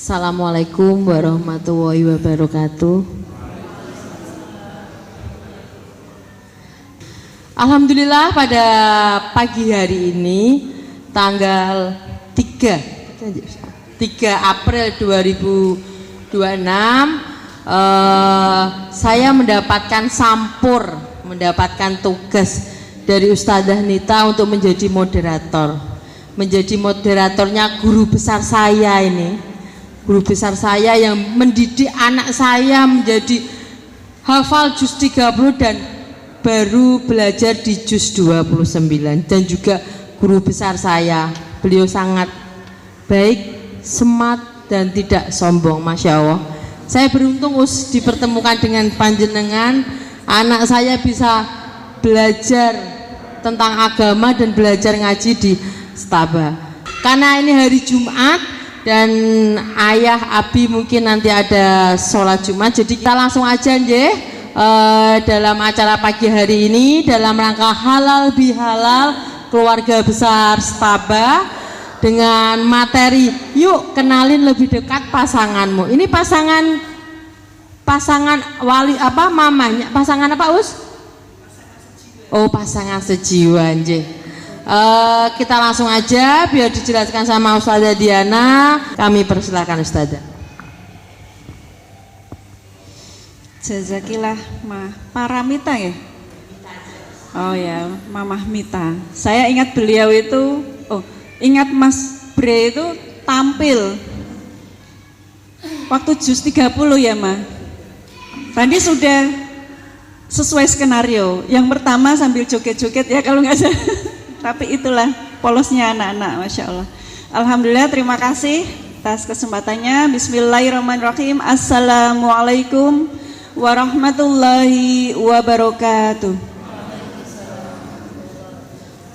Assalamualaikum warahmatullahi wabarakatuh. Alhamdulillah pada pagi hari ini tanggal 3 April 2026 saya mendapatkan tugas dari Ustadzah Nita untuk menjadi moderator. Menjadi moderatornya guru besar saya ini. Guru besar saya yang mendidik anak saya menjadi hafal juz 30 dan baru belajar di juz 29, dan juga guru besar saya. Beliau sangat baik, smart dan tidak sombong, Masya Allah. Saya beruntung dipertemukan dengan panjenengan. Anak saya bisa belajar tentang agama dan belajar ngaji di Staba. Karena ini hari Jumat dan ayah Abi mungkin nanti ada sholat Jumat, jadi kita langsung aja dalam acara pagi hari ini dalam rangka halal bihalal keluarga besar Staba dengan materi yuk kenalin lebih dekat pasanganmu. Ini pasangan wali apa mamanya, pasangan apa Oh, pasangan sejiwa kita langsung aja biar dijelaskan sama Ustazah Diana. Kami persilakan Ustazah. Jazakillah Paramita ya? Oh ya, Mamah Mita. Saya ingat beliau itu, ingat Mas Bre itu tampil waktu juz 30 ya Ma. Tadi sudah sesuai skenario. Yang pertama sambil joget-joget ya kalau nggak salah. Tapi itulah polosnya anak-anak, Masya Allah. Alhamdulillah, terima kasih atas kesempatannya. Bismillahirrahmanirrahim. Assalamualaikum warahmatullahi wabarakatuh.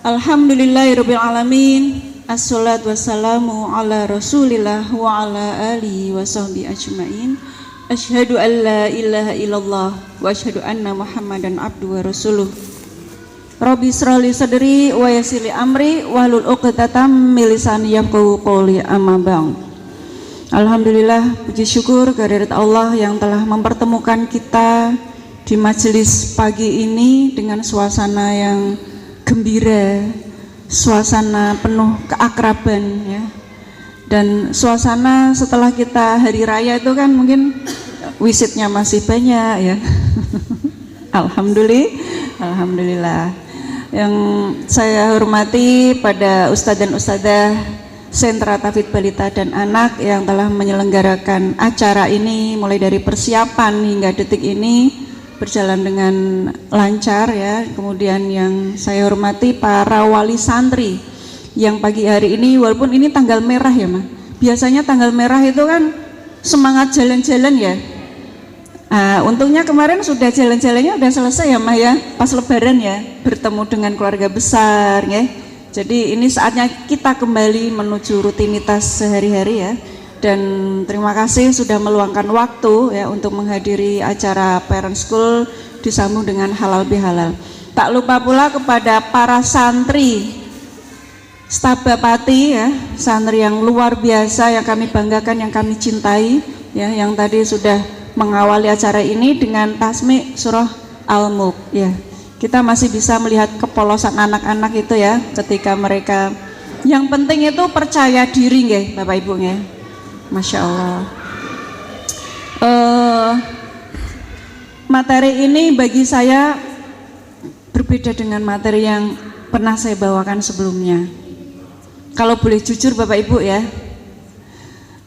Alhamdulillahirabbil alamin. Assalatu wassalamu ala Rasulillah wa ala alihi washabbihi ajmain. Asyhadu an la ilaha illallah wa asyhadu anna Muhammadan abduhu wa rasuluh. Rabbi shrahli sadri wa yassirli amri wahlul 'uqdatam min lisani yafqahu qawli, amma ba'd. Alhamdulillah, puji syukur kehadirat Allah yang telah mempertemukan kita di majelis pagi ini dengan suasana yang gembira, suasana penuh keakraban ya. Dan suasana setelah kita hari raya itu kan mungkin wisitnya masih banyak ya. Alhamdulillah. Yang saya hormati pada Ustadz dan Ustadzah Sentra Tafidz Balita dan Anak yang telah menyelenggarakan acara ini mulai dari persiapan hingga detik ini berjalan dengan lancar ya. Kemudian yang saya hormati para wali santri yang pagi hari ini, walaupun ini tanggal merah ya Ma, biasanya tanggal merah itu kan semangat jalan-jalan ya. Untungnya kemarin sudah jalan-jalannya udah selesai ya Ma ya, pas lebaran ya, bertemu dengan keluarga besar ya. Jadi ini saatnya kita kembali menuju rutinitas sehari-hari ya. Dan terima kasih sudah meluangkan waktu ya untuk menghadiri acara Parent School disambung dengan halal bihalal. Tak lupa pula kepada para santri Staba Pati ya, santri yang luar biasa yang kami banggakan, yang kami cintai ya, yang tadi sudah mengawali acara ini dengan tasmi surah Al-Mulk ya. Kita masih bisa melihat kepolosan anak-anak itu ya ketika mereka, yang penting itu percaya diri nggih Bapak Ibu nggih. Masya Allah. Materi ini bagi saya berbeda dengan materi yang pernah saya bawakan sebelumnya. Kalau boleh jujur Bapak Ibu ya,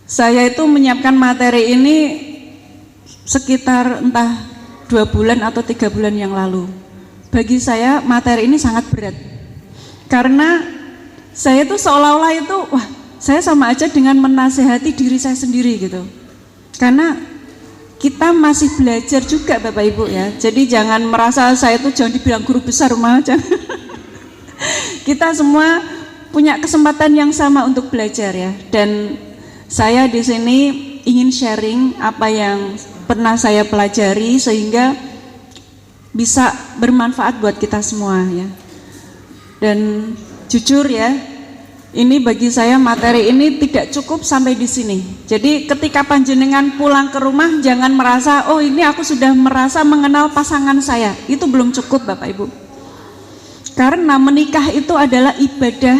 saya itu menyiapkan materi ini sekitar entah 2 bulan atau 3 bulan yang lalu. Bagi saya materi ini sangat berat karena saya itu seolah-olah itu saya sama aja dengan menasehati diri saya sendiri gitu, karena kita masih belajar juga Bapak Ibu ya. Jadi jangan merasa saya itu jangan dibilang guru besar rumah aja. Kita semua punya kesempatan yang sama untuk belajar ya. Dan saya di sini ingin sharing apa yang pernah saya pelajari sehingga bisa bermanfaat buat kita semua ya. Dan jujur ya, Ini bagi saya materi ini tidak cukup sampai di sini. Jadi ketika panjenengan pulang ke rumah jangan merasa oh ini aku sudah merasa mengenal pasangan saya. Itu belum cukup Bapak Ibu. Karena menikah itu adalah ibadah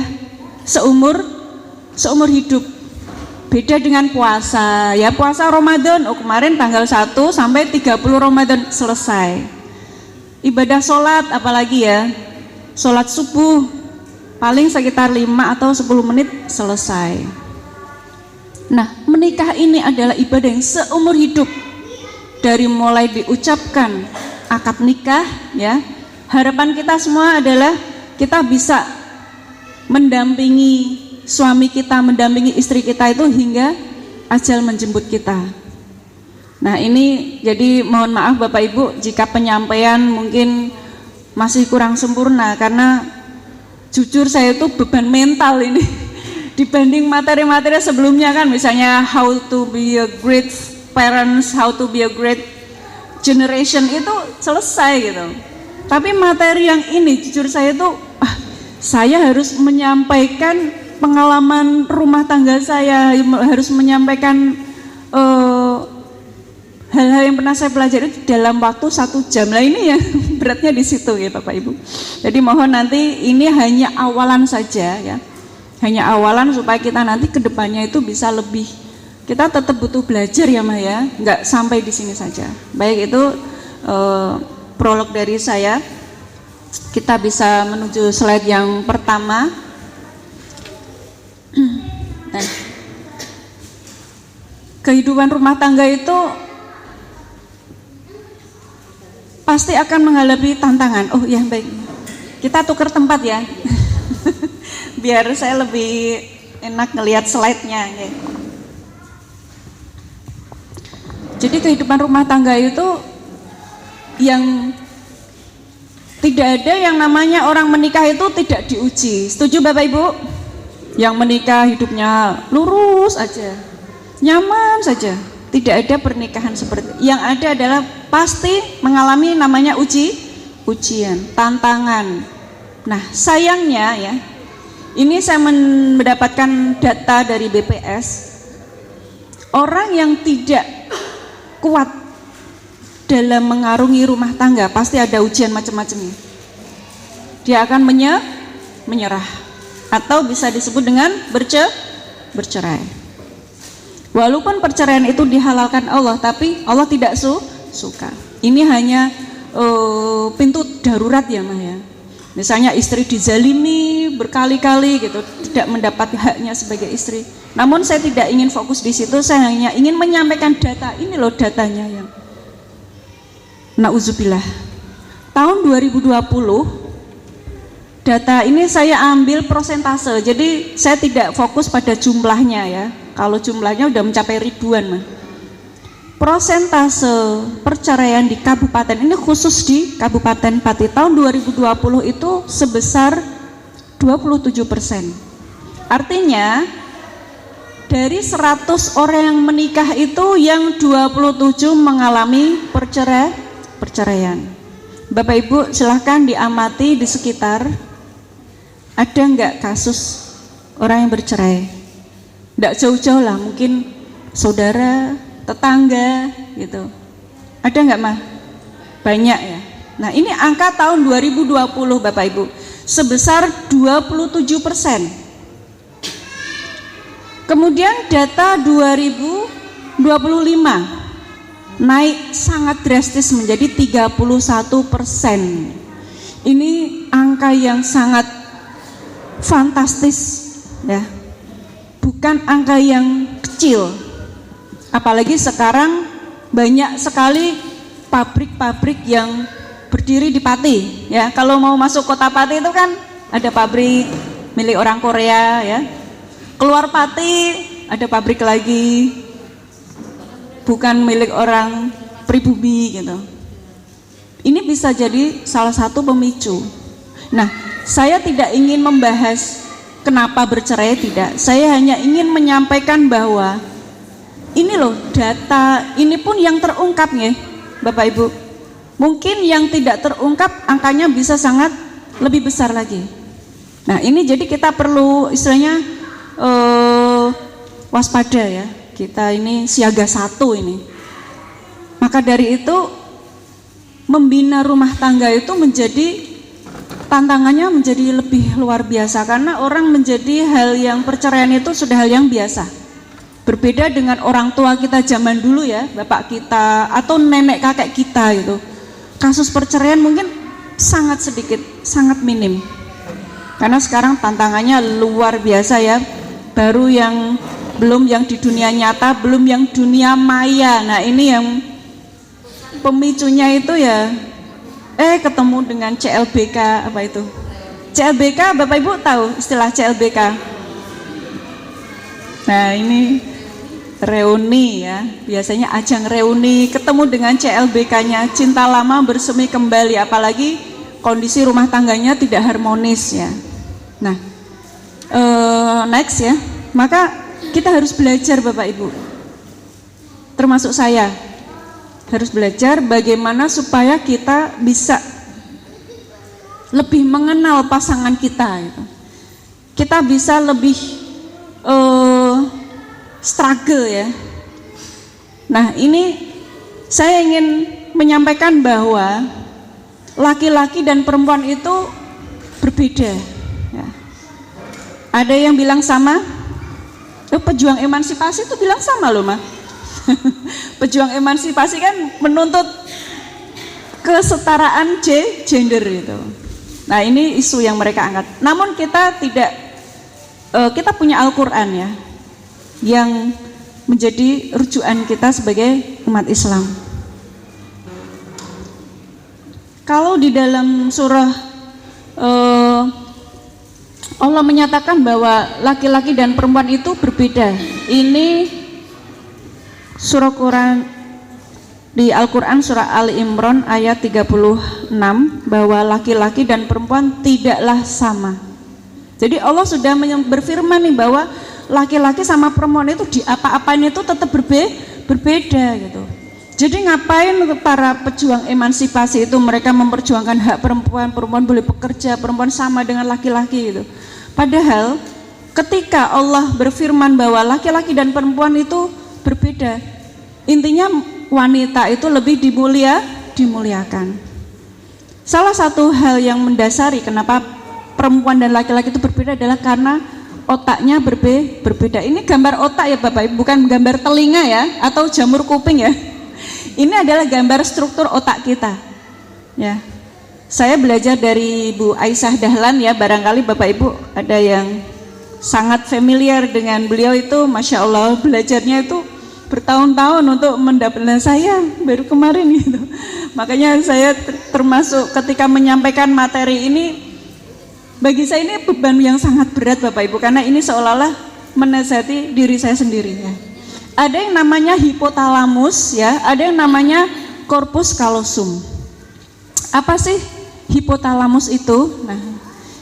seumur hidup. Beda dengan puasa. Ya puasa Ramadan, oh kemarin tanggal 1 sampai 30 Ramadan selesai. Ibadah sholat apalagi ya. Sholat subuh paling sekitar 5 atau 10 menit selesai. Nah, menikah ini adalah ibadah yang seumur hidup. Dari mulai diucapkan akad nikah ya. Harapan kita semua adalah kita bisa mendampingi suami kita, mendampingi istri kita itu hingga ajal menjemput kita. Nah, ini jadi mohon maaf Bapak Ibu jika penyampaian mungkin masih kurang sempurna karena jujur saya itu beban mental ini dibanding materi-materi sebelumnya kan, misalnya how to be a great parents, how to be a great generation itu selesai gitu. Tapi materi yang ini jujur saya itu saya harus menyampaikan pengalaman rumah tangga saya, harus menyampaikan hal-hal yang pernah saya pelajari dalam waktu 1 jam. Lah ini yang beratnya di situ ya Bapak Ibu. Jadi mohon nanti ini hanya awalan saja ya. Hanya awalan supaya kita nanti kedepannya itu bisa lebih. Kita tetap butuh belajar ya Mah ya. Enggak sampai di sini saja. Baik itu prolog dari saya. Kita bisa menuju slide yang pertama. Nah, kehidupan rumah tangga itu pasti akan menghadapi tantangan. Oh ya baik, kita tukar tempat ya, biar saya lebih enak ngelihat slide-nya. Ya. Jadi kehidupan rumah tangga itu yang tidak ada yang namanya orang menikah itu tidak diuji. Setuju Bapak Ibu? Yang menikah hidupnya lurus aja, nyaman saja. Tidak ada pernikahan seperti itu. Yang ada adalah pasti mengalami namanya ujian, tantangan. Nah, sayangnya ya, ini saya mendapatkan data dari BPS. Orang yang tidak kuat dalam mengarungi rumah tangga pasti ada ujian macam-macamnya. Dia akan menyerah atau bisa disebut dengan bercerai. Walaupun perceraian itu dihalalkan Allah, tapi Allah tidak suka. Ini hanya pintu darurat ya Mah ya. Misalnya istri dizalimi berkali-kali gitu, tidak mendapat haknya sebagai istri. Namun saya tidak ingin fokus di situ, saya hanya ingin menyampaikan data. Ini loh datanya yang nauzubillah. Tahun 2020 data ini saya ambil prosentase. Jadi saya tidak fokus pada jumlahnya ya. Kalau jumlahnya udah mencapai ribuan Mah. Persentase perceraian di kabupaten ini khusus di Kabupaten Pati tahun 2020 itu sebesar 27%. Artinya dari 100 orang yang menikah itu yang 27 mengalami perceraian. Bapak Ibu silahkan diamati di sekitar, ada enggak kasus orang yang bercerai? Enggak jauh-jauh lah, mungkin saudara, tetangga gitu. Ada enggak Mah? Banyak ya. Nah ini angka tahun 2020 Bapak Ibu sebesar 27%. Kemudian data 2025 naik sangat drastis menjadi 31%. Ini angka yang sangat fantastis ya. Bukan angka yang kecil. Apalagi sekarang banyak sekali pabrik-pabrik yang berdiri di Pati ya. Kalau mau masuk kota Pati itu kan ada pabrik milik orang Korea ya. Keluar Pati ada pabrik lagi bukan milik orang pribumi gitu. Ini bisa jadi salah satu pemicu. Nah, saya tidak ingin membahas kenapa bercerai, tidak. Saya hanya ingin menyampaikan bahwa ini loh data, ini pun yang terungkap ya Bapak Ibu. Mungkin yang tidak terungkap angkanya bisa sangat lebih besar lagi. Nah ini jadi kita perlu istilahnya waspada ya, kita ini siaga 1 ini. Maka dari itu membina rumah tangga itu menjadi tantangannya menjadi lebih luar biasa, karena orang menjadi hal yang perceraian itu sudah hal yang biasa. Berbeda dengan orang tua kita zaman dulu ya, bapak kita atau nenek kakek kita itu. Kasus perceraian mungkin sangat sedikit, sangat minim. Karena sekarang tantangannya luar biasa ya. Baru yang belum yang di dunia nyata, belum yang dunia maya. Nah, ini yang pemicunya itu ya ketemu dengan CLBK apa itu? CLBK Bapak Ibu tahu istilah CLBK? Nah, ini reuni ya, biasanya ajang reuni, ketemu dengan CLBK-nya, cinta lama bersemi kembali, apalagi kondisi rumah tangganya tidak harmonis ya. Nah, next ya, maka kita harus belajar Bapak Ibu, termasuk saya, harus belajar bagaimana supaya kita bisa lebih mengenal pasangan kita gitu. Kita bisa lebih struggle ya. Nah ini saya ingin menyampaikan bahwa laki-laki dan perempuan itu berbeda ya. Ada yang bilang sama, pejuang emansipasi itu bilang sama loh mah. Pejuang emansipasi kan menuntut kesetaraan gender itu. Nah ini isu yang mereka angkat. Namun kita tidak, kita punya Al-Quran ya, yang menjadi rujukan kita sebagai umat Islam. Kalau di dalam surah Allah menyatakan bahwa laki-laki dan perempuan itu berbeda. Ini surah Quran di Al-Quran surah Ali Imran ayat 36, bahwa laki-laki dan perempuan tidaklah sama. Jadi Allah sudah berfirman nih bahwa laki-laki sama perempuan itu di apa-apaan itu tetap berbeda gitu. Jadi ngapain para pejuang emansipasi itu mereka memperjuangkan hak perempuan, perempuan boleh bekerja, perempuan sama dengan laki-laki gitu. Padahal ketika Allah berfirman bahwa laki-laki dan perempuan itu berbeda, intinya wanita itu lebih dimuliakan. Salah satu hal yang mendasari kenapa perempuan dan laki-laki itu berbeda adalah karena otaknya berbeda. Ini gambar otak ya Bapak Ibu, bukan gambar telinga ya, atau jamur kuping ya. Ini adalah gambar struktur otak kita. Ya, saya belajar dari Bu Aisyah Dahlan ya, barangkali Bapak Ibu ada yang sangat familiar dengan beliau itu, Masya Allah belajarnya itu bertahun-tahun untuk mendapatkan, saya baru kemarin gitu. Makanya saya termasuk ketika menyampaikan materi ini, bagi saya ini beban yang sangat berat Bapak Ibu, karena ini seolah-olah menasihati diri saya sendiri ya. Ada yang namanya hipotalamus ya, ada yang namanya corpus callosum. Apa sih hipotalamus itu? Nah,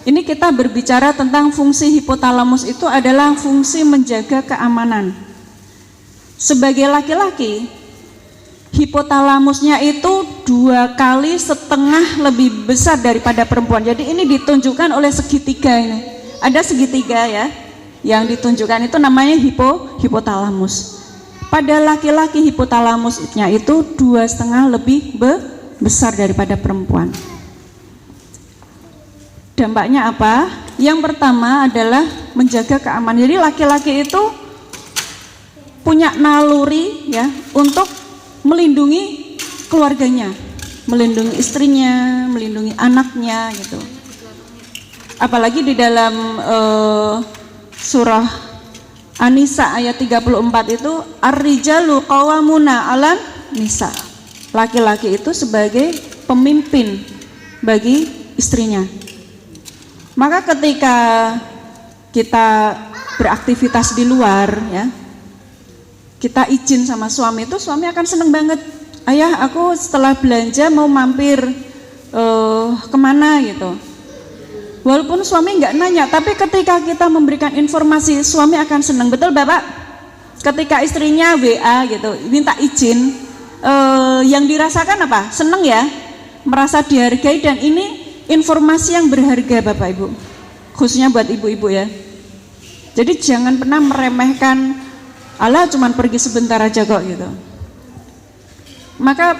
ini kita berbicara tentang fungsi hipotalamus itu adalah fungsi menjaga keamanan. Sebagai laki-laki, hipotalamusnya itu 2,5 kali lebih besar daripada perempuan. Jadi ini ditunjukkan oleh segitiga ini. Ada segitiga ya, yang ditunjukkan itu namanya hipotalamus. Pada laki-laki hipotalamusnya itu 2,5 lebih besar daripada perempuan. Dampaknya apa? Yang pertama adalah menjaga keamanan. Jadi laki-laki itu punya naluri ya untuk melindungi keluarganya, melindungi istrinya, melindungi anaknya gitu. Apalagi di dalam surah An-Nisa ayat 34 itu ar-rijalu qawwamuna 'alan nisa. Laki-laki itu sebagai pemimpin bagi istrinya. Maka ketika kita beraktivitas di luar ya, kita izin sama suami itu, suami akan seneng banget. Ayah, aku setelah belanja mau mampir kemana gitu. Walaupun suami nggak nanya, tapi ketika kita memberikan informasi, suami akan seneng. Betul Bapak? Ketika istrinya WA gitu, minta izin, yang dirasakan apa? Seneng ya, merasa dihargai, dan ini informasi yang berharga Bapak Ibu. khususnya buat ibu-ibu ya. Jadi jangan pernah meremehkan, alah cuman pergi sebentar aja kok gitu. Maka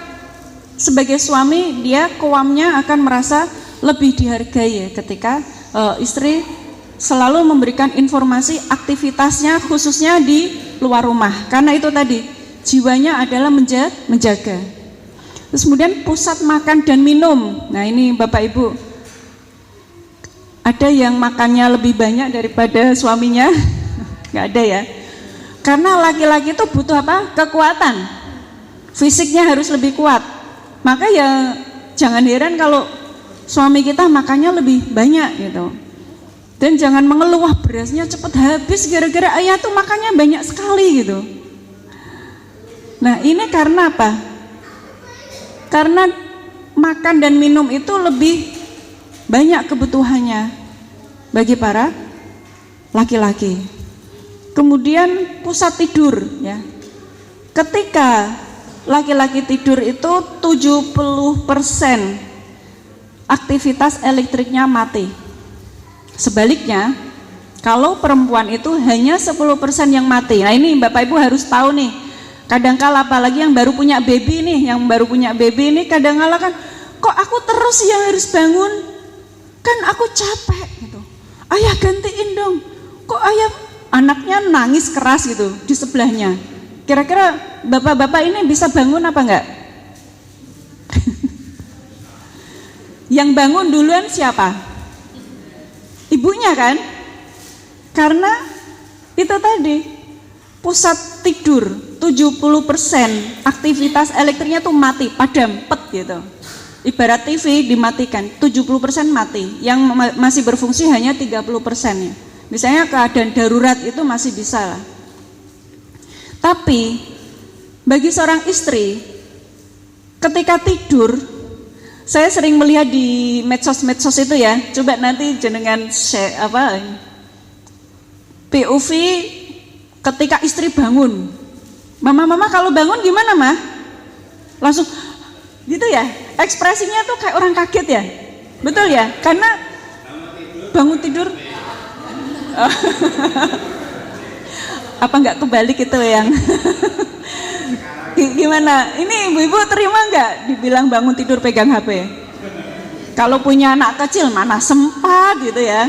sebagai suami dia kewamnya akan merasa lebih dihargai ya ketika istri selalu memberikan informasi aktivitasnya khususnya di luar rumah, karena itu tadi jiwanya adalah menjaga. Terus kemudian pusat makan dan minum. Nah ini Bapak Ibu, ada yang makannya lebih banyak daripada suaminya? Nggak ada ya, karena laki-laki itu butuh apa? Kekuatan, fisiknya harus lebih kuat. Maka ya jangan heran kalau suami kita makannya lebih banyak gitu. Dan jangan mengeluh, wah berasnya cepat habis gara-gara ayah tuh makannya banyak sekali gitu. Nah ini karena apa? Karena makan dan minum itu lebih banyak kebutuhannya bagi para laki-laki. Kemudian pusat tidur ya. Ketika laki-laki tidur itu 70% aktivitas elektriknya mati. Sebaliknya, kalau perempuan itu hanya 10% yang mati. Nah ini Bapak Ibu harus tahu nih, kadangkala apalagi yang baru punya baby nih, kadangkala kan, kok aku terus yang harus bangun, kan aku capek gitu. Ayah gantiin dong, kok ayah anaknya nangis keras gitu di sebelahnya. Kira-kira bapak-bapak ini bisa bangun apa enggak? Yang bangun duluan siapa? Ibunya kan? Karena itu tadi pusat tidur 70% aktivitas elektriknya tuh mati, padam, pet gitu. Ibarat TV dimatikan, 70% mati, yang masih berfungsi hanya 30% ya. Misalnya keadaan darurat itu masih bisa lah. Tapi bagi seorang istri ketika tidur, saya sering melihat di medsos itu ya. Coba nanti jenengan share POV ketika istri bangun. Mama kalau bangun gimana mah? Langsung gitu ya. Ekspresinya tuh kayak orang kaget ya. Betul ya? Karena bangun tidur. Apa enggak kebalik itu yang gimana? Ini ibu-ibu terima enggak dibilang bangun tidur pegang HP? Kalau punya anak kecil mana sempat gitu ya.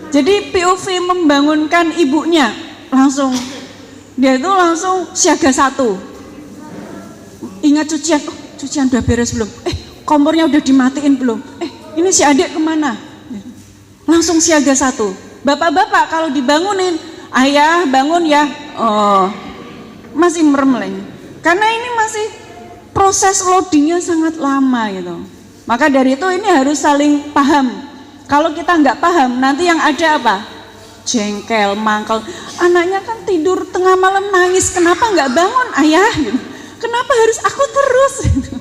Jadi POV membangunkan ibunya, langsung dia itu langsung siaga 1. Ingat cucian, cucian udah beres belum? Kompornya udah dimatiin belum? Ini si adik kemana? Langsung siaga 1. Bapak-bapak kalau dibangunin, ayah bangun ya, masih merem lagi. Karena ini masih proses loadingnya sangat lama gitu. Maka dari itu ini harus saling paham. Kalau kita nggak paham, nanti yang ada apa? Jengkel, mangkel. Anaknya kan tidur tengah malam nangis, kenapa nggak bangun ayah? Gitu. Kenapa harus aku terus? Gitu.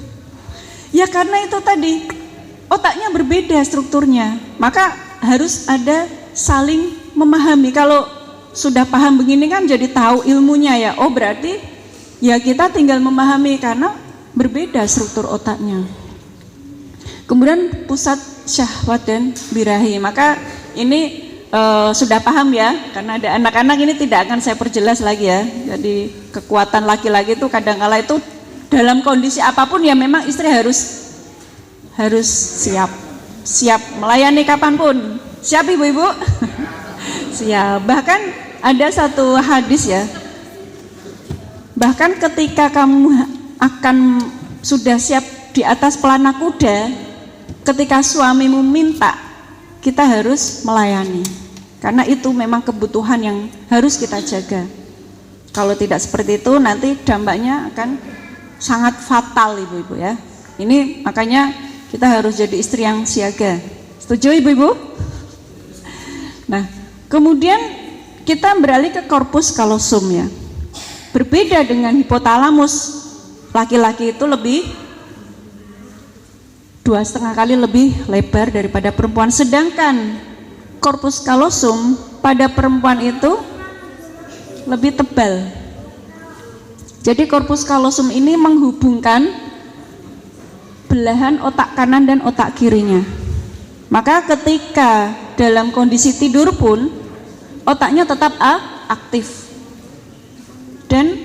Ya karena itu tadi, otaknya berbeda strukturnya. Maka harus ada saling memahami. Kalau sudah paham begini kan jadi tahu ilmunya ya. Oh berarti ya kita tinggal memahami karena berbeda struktur otaknya. Kemudian pusat syahwat dan birahi. Maka ini sudah paham ya, karena ada anak-anak ini tidak akan saya perjelas lagi ya. Jadi kekuatan laki-laki itu kadang-kala itu dalam kondisi apapun ya memang istri harus siap melayani kapanpun. Siap ibu-ibu? Siap. Bahkan ada satu hadis ya. Bahkan ketika kamu akan sudah siap di atas pelana kuda, ketika suamimu minta, kita harus melayani. Karena itu memang kebutuhan yang harus kita jaga. Kalau tidak seperti itu nanti dampaknya akan sangat fatal ibu-ibu ya. Ini makanya kita harus jadi istri yang siaga. Setuju ibu-ibu? Nah, kemudian kita beralih ke korpus kalosum ya. Berbeda dengan hipotalamus, laki-laki itu lebih 2,5 kali lebih lebar daripada perempuan, sedangkan korpus kalosum pada perempuan itu lebih tebal. Jadi korpus kalosum ini menghubungkan belahan otak kanan dan otak kirinya. Maka ketika dalam kondisi tidur pun otaknya tetap aktif. Dan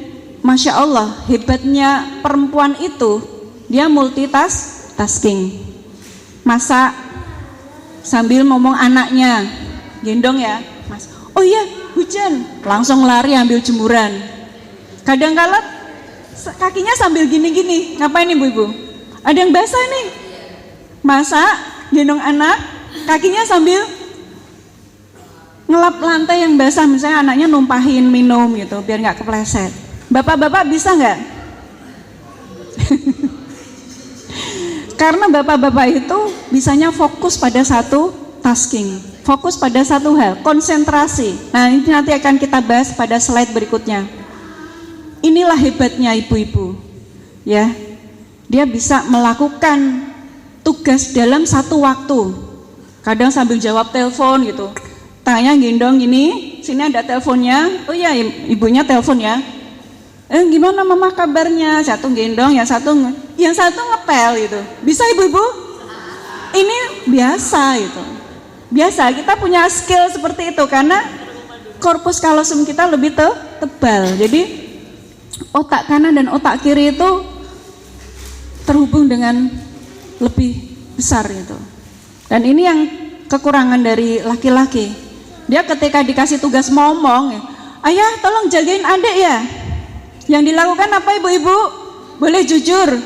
Masya Allah, hebatnya perempuan itu, dia multitasking. Masak sambil ngomong anaknya, gendong ya Mas, oh iya hujan, langsung lari ambil jemuran. Kadang-kala kakinya sambil gini-gini, ngapain ibu-ibu? Ada yang basah nih, masak, gendong anak, kakinya sambil ngelap lantai yang basah, misalnya anaknya numpahin minum gitu biar nggak kepleset. Bapak-bapak bisa nggak? Karena bapak-bapak itu bisanya fokus pada satu tasking, fokus pada satu hal, konsentrasi. Nah, ini nanti akan kita bahas pada slide berikutnya. Inilah hebatnya ibu-ibu, ya. Dia bisa melakukan tugas dalam satu waktu. Kadang sambil jawab telepon gitu, tangannya gendong gini, sini ada teleponnya. Oh iya, ibunya telepon ya. Gimana mama kabarnya? Satu gendong, yang satu ngepel gitu. Bisa ibu-ibu? Ini biasa gitu. Biasa, kita punya skill seperti itu karena korpus kalosum kita lebih tebal. Jadi otak kanan dan otak kiri itu terhubung dengan lebih besar gitu. Dan ini yang kekurangan dari laki-laki. Dia ketika dikasih tugas ngomong, ayah tolong jagain adik ya. Yang dilakukan apa ibu-ibu? Boleh jujur?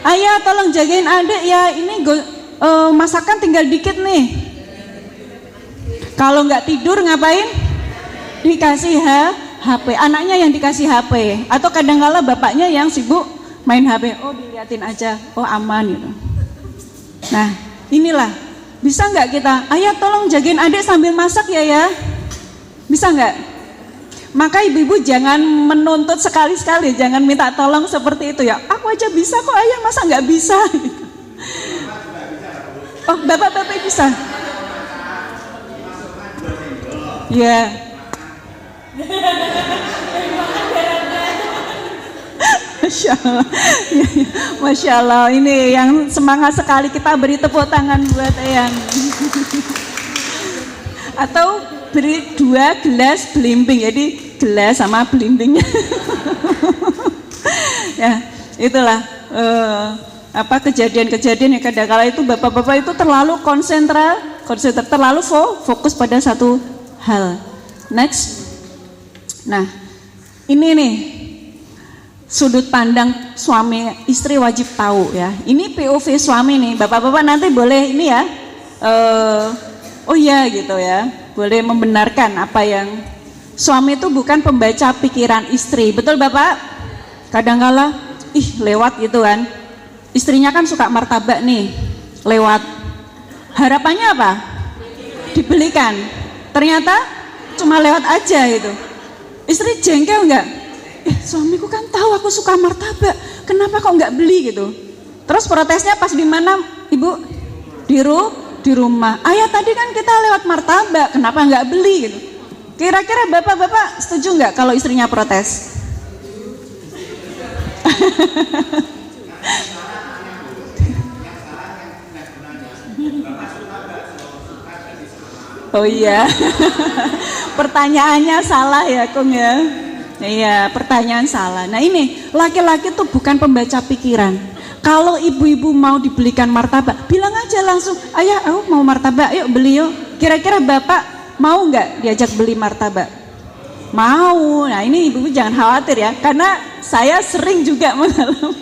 Ayah tolong jagain adik ya, ini masakan tinggal dikit nih. Kalau nggak tidur ngapain? Dikasih HP, anaknya yang dikasih HP. Atau kadang-kala bapaknya yang sibuk main HP. Oh diliatin aja, oh aman gitu. Nah inilah, bisa nggak kita, ayah tolong jagain adik sambil masak ya. Bisa nggak? Maka ibu-ibu jangan menuntut sekali-sekali, jangan minta tolong seperti itu ya. Aku aja bisa kok ayah, masa nggak bisa? Oh bapak-bapak bisa? Ya. Masya Allah. Masya Allah, ini yang semangat sekali, kita beri tepuk tangan buat Eyang. Atau beri 2 gelas belimbing, jadi gelas sama belimbingnya. Ya itulah kejadian-kejadian yang kadang-kala itu bapak-bapak itu terlalu konsentrasi, terlalu fokus pada satu hal. Next. Nah ini nih sudut pandang suami istri wajib tahu ya. Ini POV suami nih, bapak-bapak nanti boleh ini ya. Oh iya gitu ya, boleh membenarkan apa yang suami itu bukan pembaca pikiran istri, betul bapak? Kadang-kala lewat gitu kan, istrinya kan suka martabak nih, lewat, harapannya apa? Dibelikan, ternyata cuma lewat aja gitu. Istri jengkel nggak? Suamiku kan tahu aku suka martabak, kenapa kok nggak beli gitu? Terus protesnya pas di mana ibu? Di rumah. Ayah tadi kan kita lewat martabak, kenapa nggak beli gitu? Kira-kira bapak-bapak setuju nggak kalau istrinya protes? Oh iya, pertanyaannya salah ya Kung ya. Iya, pertanyaan salah. Nah ini laki-laki tuh bukan pembaca pikiran. Kalau ibu-ibu mau dibelikan martabak, bilang aja langsung, ayah aku mau martabak, yuk beli yuk. Kira-kira bapak mau nggak diajak beli martabak? Mau. Nah ini ibu-ibu jangan khawatir ya, karena saya sering juga mengalami.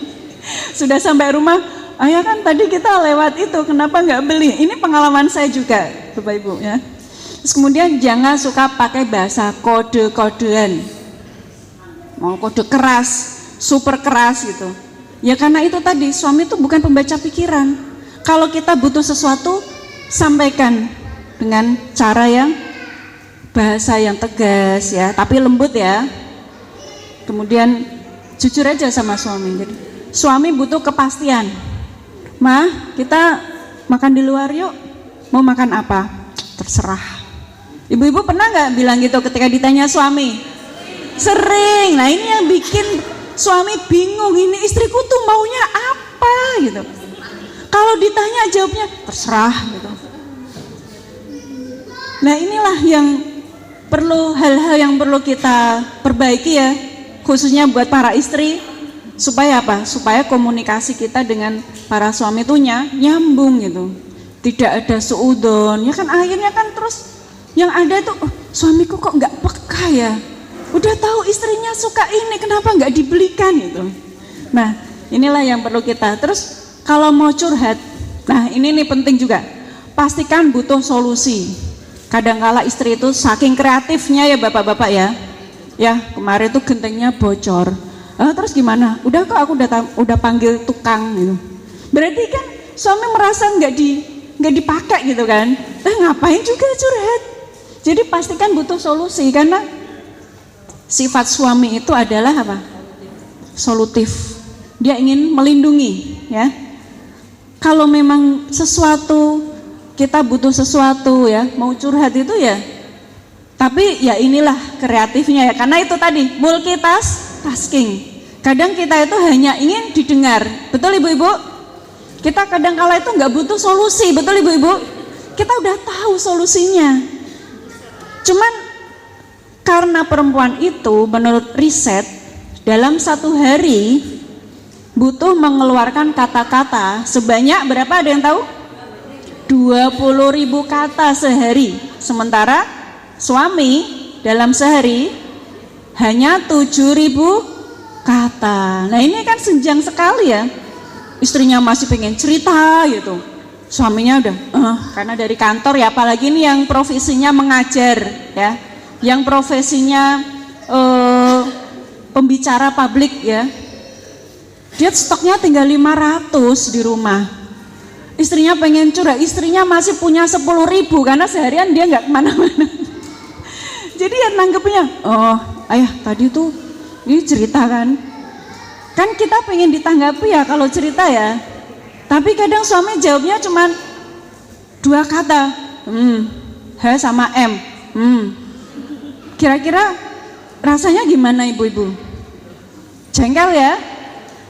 Sudah sampai rumah, ayah kan tadi kita lewat itu, kenapa nggak beli? Ini pengalaman saya juga, bapak ibu ya. Terus kemudian jangan suka pakai bahasa kode-kodean, mau kode keras, super keras gitu. Ya karena itu tadi, suami itu bukan pembaca pikiran. Kalau kita butuh sesuatu, sampaikan dengan cara yang bahasa yang tegas ya, tapi lembut ya. Kemudian jujur aja sama suami. Jadi suami butuh kepastian. Mah, kita makan di luar yuk. Mau makan apa? Terserah. Ibu-ibu pernah nggak bilang gitu ketika ditanya suami? Sering. Nah ini yang bikin suami bingung, ini istriku tuh maunya apa gitu. Kalau ditanya jawabnya terserah gitu. Nah inilah yang perlu, hal-hal yang perlu kita perbaiki ya, khususnya buat para istri, supaya apa? Supaya komunikasi kita dengan para suami itu nyambung gitu. Tidak ada suudon, ya kan akhirnya kan terus yang ada itu, oh, suamiku kok nggak peka ya, udah tahu istrinya suka ini, kenapa nggak dibelikan gitu. Nah inilah yang perlu kita. Terus kalau mau curhat, nah ini nih penting juga, pastikan butuh solusi. Kadangkala istri itu saking kreatifnya ya bapak-bapak ya kemarin tuh gentengnya bocor, terus gimana? Udah kok aku udah panggil tukang gitu. Berarti kan suami merasa nggak dipakai gitu kan? Ngapain juga curhat? Jadi pastikan butuh solusi, karena sifat suami itu adalah apa? Solutif. Dia ingin melindungi ya. Kalau memang sesuatu, kita butuh sesuatu ya, mau curhat itu ya, tapi ya inilah kreatifnya ya, karena itu tadi multitasking. Kadang kita itu hanya ingin didengar, betul ibu-ibu? Kita kadang kala itu nggak butuh solusi, betul ibu-ibu? Kita udah tahu solusinya. Cuman karena perempuan itu menurut riset dalam satu hari butuh mengeluarkan kata-kata sebanyak berapa, ada yang tahu? 20.000 kata sehari. Sementara suami dalam sehari hanya 7.000 kata. Nah ini kan senjang sekali ya. Istrinya masih pengen cerita gitu, suaminya udah karena dari kantor ya, apalagi ini yang profesinya mengajar ya, yang profesinya pembicara publik ya, dia stoknya tinggal 500 di rumah. Istrinya pengen curhat, istrinya masih punya 10.000 karena seharian dia nggak kemana-mana. Jadi ya nanggepnya, oh ayah tadi tuh ini cerita kan kita pengen ditanggapi ya kalau cerita ya. Tapi kadang suami jawabnya cuma 2 kata, H sama M. Kira-kira rasanya gimana ibu-ibu? Jengkel ya?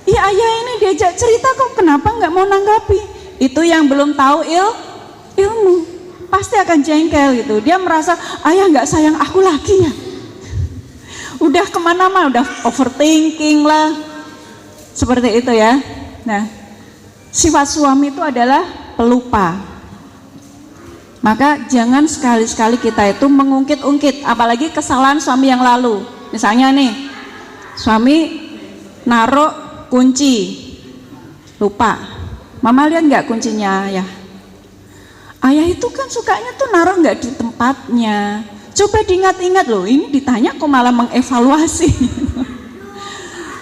Iya ayah ini diajak cerita kok kenapa nggak mau nanggapi? Itu yang belum tahu ilmu, pasti akan jengkel gitu. Dia merasa ayah nggak sayang aku lagi ya. Udah kemana-mana, udah overthinking lah, seperti itu ya. Nah, sifat suami itu adalah pelupa. Maka jangan sekali-sekali kita itu mengungkit-ungkit, apalagi kesalahan suami yang lalu. Misalnya nih, suami naruh kunci, lupa. Mama lihat nggak kuncinya ayah? Ayah itu kan sukanya tuh naruh nggak di tempatnya. Coba diingat-ingat loh, ini ditanya kok malah mengevaluasi.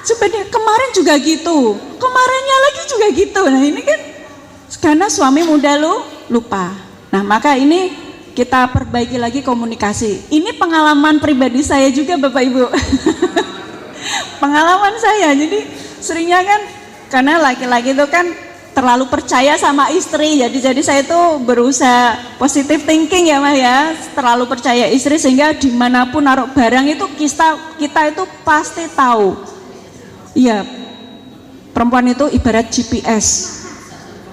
Coba kemarin juga gitu, kemarinnya lagi juga gitu. Nah ini kan karena suami muda lupa. Nah maka ini kita perbaiki lagi komunikasi. Ini pengalaman pribadi saya juga Bapak Ibu. Pengalaman saya, jadi seringnya kan karena laki-laki itu kan terlalu percaya sama istri, jadi saya tuh berusaha positive thinking ya Mah ya, terlalu percaya istri sehingga dimanapun naruh barang itu kita itu pasti tahu. Iya, perempuan itu ibarat GPS.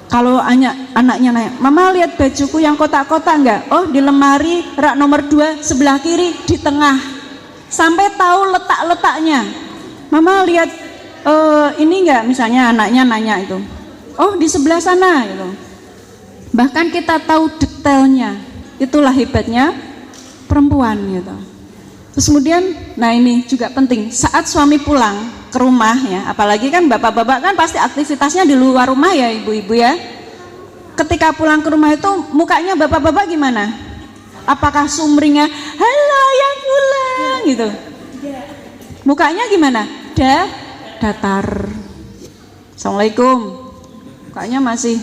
Kalau anaknya nanya, Mama lihat bajuku yang kotak-kotak enggak? Oh di lemari rak nomor 2 sebelah kiri di tengah, sampai tahu letak-letaknya. Mama lihat ini enggak, misalnya anaknya nanya itu, oh di sebelah sana gitu. Bahkan kita tahu detailnya. Itulah hebatnya perempuan gitu. Terus kemudian, nah ini juga penting, saat suami pulang ke rumah ya, apalagi kan bapak-bapak kan pasti aktivitasnya di luar rumah ya ibu-ibu ya. Ketika pulang ke rumah itu mukanya bapak-bapak gimana? Apakah sumringnya, halo yang pulang gitu? Mukanya gimana? Datar. Assalamualaikum. Mukanya masih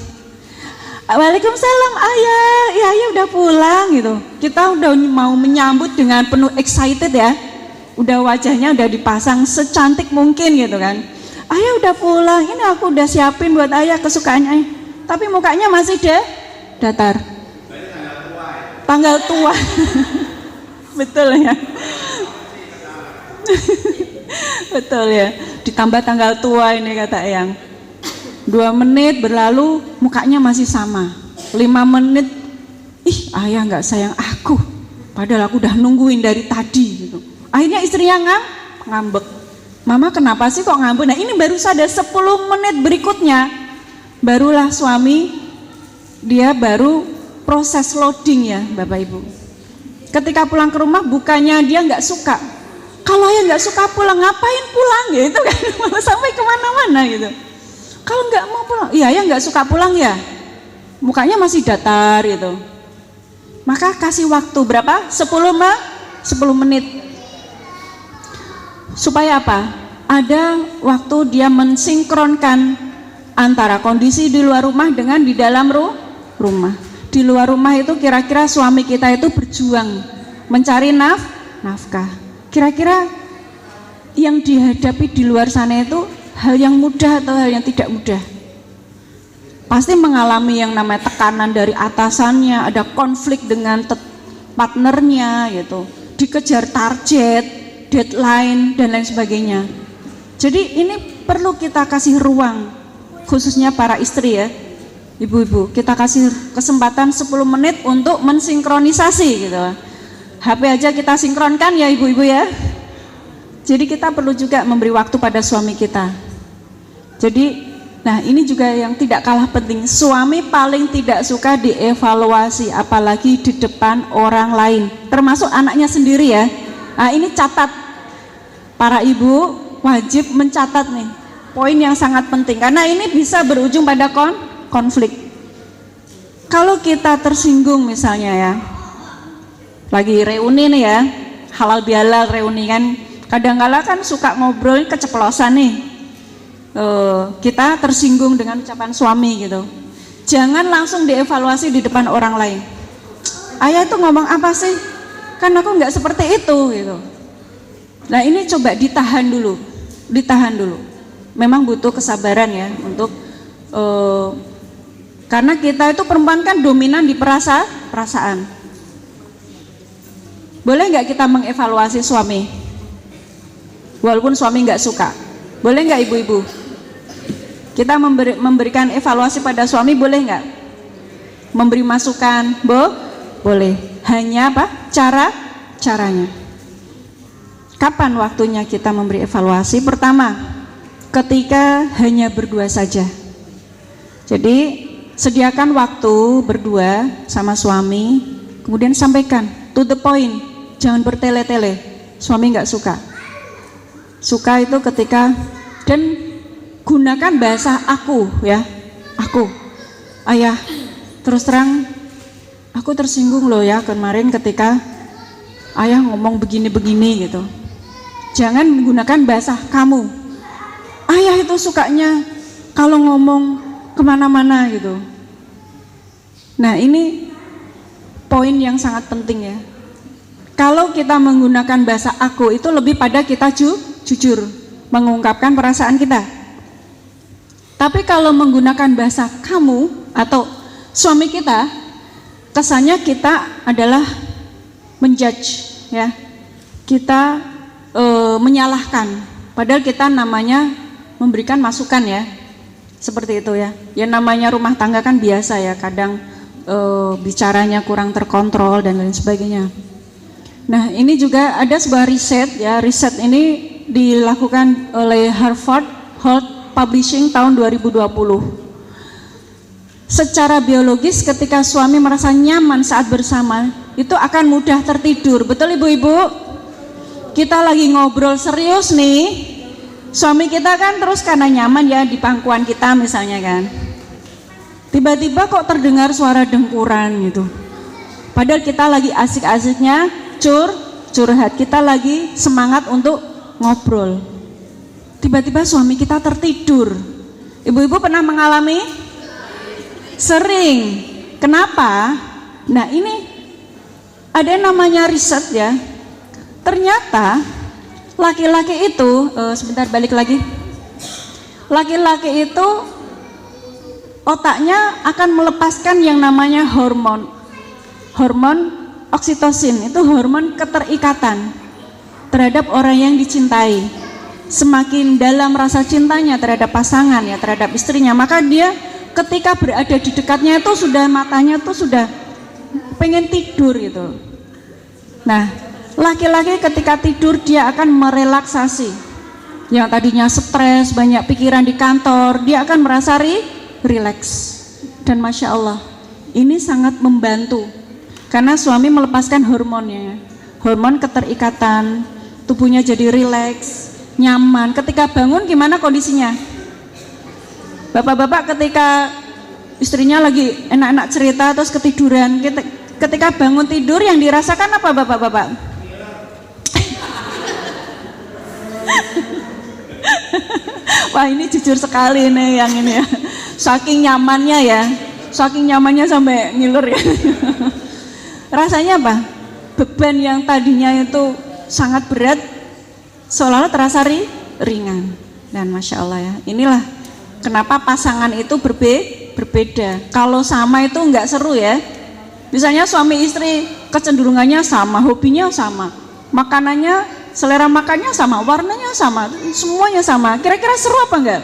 Waalaikumsalam ayah, ya ayah udah pulang gitu. Kita udah mau menyambut dengan penuh excited ya. Udah wajahnya udah dipasang secantik mungkin gitu kan. Ayah udah pulang, ini aku udah siapin buat ayah kesukaannya ayah. Tapi mukanya masih datar. Tanggal tua. Betul ya. Betul ya. Ditambah tanggal tua ini kata Eyang. 2 menit berlalu mukanya masih sama. 5 menit, ih ayah nggak sayang aku, padahal aku udah nungguin dari tadi gitu. Akhirnya istrinya ngambek, mama kenapa sih kok ngambek? Nah ini baru sadar 10 menit berikutnya, barulah suami dia baru proses loading ya Bapak Ibu. Ketika pulang ke rumah bukannya dia nggak suka, kalau ayah nggak suka pulang ngapain pulang gitu kan, malah sampai kemana-mana gitu. Kalau nggak mau pulang, iya ayah nggak suka pulang ya, mukanya masih datar gitu. Maka kasih waktu berapa? 10 menit. Supaya apa? Ada waktu dia mensinkronkan antara kondisi di luar rumah dengan di dalam rumah. Di luar rumah itu kira-kira suami kita itu berjuang mencari nafkah. Kira-kira yang dihadapi di luar sana itu hal yang mudah atau hal yang tidak mudah? Pasti mengalami yang namanya tekanan dari atasannya, ada konflik dengan partnernya gitu, dikejar target, deadline dan lain sebagainya. Jadi ini perlu kita kasih ruang, khususnya para istri ya, ibu-ibu, kita kasih kesempatan 10 menit untuk mensinkronisasi gitu. HP aja kita sinkronkan ya ibu-ibu ya. Jadi kita perlu juga memberi waktu pada suami kita. Jadi nah ini juga yang tidak kalah penting, suami paling tidak suka dievaluasi apalagi di depan orang lain, termasuk anaknya sendiri ya. Nah ini catat, para ibu wajib mencatat nih poin yang sangat penting, karena ini bisa berujung pada konflik. Kalau kita tersinggung misalnya ya, lagi reuni nih ya, halal bihalal reuni kan, kadang-kala kan suka ngobrol keceplosan nih, kita tersinggung dengan ucapan suami gitu. Jangan langsung dievaluasi di depan orang lain. Ayah itu ngomong apa sih? Kan aku nggak seperti itu gitu. Nah ini coba ditahan dulu. Memang butuh kesabaran ya untuk karena kita itu perempuan kan dominan di perasaan. Boleh nggak kita mengevaluasi suami? Walaupun suami nggak suka, boleh nggak ibu-ibu? Kita memberikan evaluasi pada suami, boleh nggak? Memberi masukan, boleh. Hanya apa? Caranya. Kapan waktunya kita memberi evaluasi? Pertama, ketika hanya berdua saja. Jadi sediakan waktu berdua sama suami, kemudian sampaikan to the point, jangan bertele-tele. Suami nggak suka. Suka itu ketika, dan gunakan bahasa aku ya, aku, ayah, terus terang aku tersinggung loh ya kemarin ketika ayah ngomong begini-begini gitu. Jangan menggunakan bahasa kamu. Ayah itu sukanya kalau ngomong kemana-mana gitu. Nah ini poin yang sangat penting ya. Kalau kita menggunakan bahasa aku itu lebih pada kita jujur mengungkapkan perasaan kita. Tapi kalau menggunakan bahasa kamu atau suami kita, kesannya kita adalah menjudge ya. Kita menyalahkan, padahal kita namanya memberikan masukan ya. Seperti itu ya. Ya namanya rumah tangga kan biasa ya, kadang bicaranya kurang terkontrol dan lain sebagainya. Nah, ini juga ada sebuah riset ya. Riset ini dilakukan oleh Harvard Publishing tahun 2020. Secara biologis ketika suami merasa nyaman saat bersama, itu akan mudah tertidur. Betul ibu-ibu? Kita lagi ngobrol serius nih, suami kita kan terus karena nyaman ya di pangkuan kita misalnya kan, tiba-tiba kok terdengar suara dengkuran gitu. Padahal kita lagi asik-asiknya curhat, kita lagi semangat untuk ngobrol. Tiba-tiba suami kita tertidur. Ibu-ibu pernah mengalami? Sering. Kenapa? Nah ini ada namanya riset ya. Ternyata laki-laki itu, sebentar balik lagi. Laki-laki itu otaknya akan melepaskan yang namanya hormon oksitosin. Itu hormon keterikatan terhadap orang yang dicintai. semakin dalam rasa cintanya terhadap pasangan ya, terhadap istrinya, maka dia ketika berada di dekatnya itu sudah matanya tuh sudah pengen tidur gitu. Nah, laki-laki ketika tidur dia akan merelaksasi. Yang tadinya stres, banyak pikiran di kantor, dia akan merasa rileks. Dan Masya Allah, ini sangat membantu karena suami melepaskan hormonnya, hormon keterikatan, tubuhnya jadi rileks, nyaman. Ketika bangun gimana kondisinya? Bapak-bapak ketika istrinya lagi enak-enak cerita terus ketiduran, ketika bangun tidur yang dirasakan apa bapak-bapak? Wah, ini jujur sekali nih yang ini ya. Saking nyamannya ya, saking nyamannya sampai ngiler ya. Rasanya apa? Beban yang tadinya itu sangat berat seolah-olah terasa ringan. Dan Masya Allah ya, inilah kenapa pasangan itu berbeda. Kalau sama itu nggak seru ya. Misalnya suami istri kecenderungannya sama, hobinya sama, makanannya, selera makannya sama, warnanya sama, semuanya sama. Kira-kira seru apa enggak?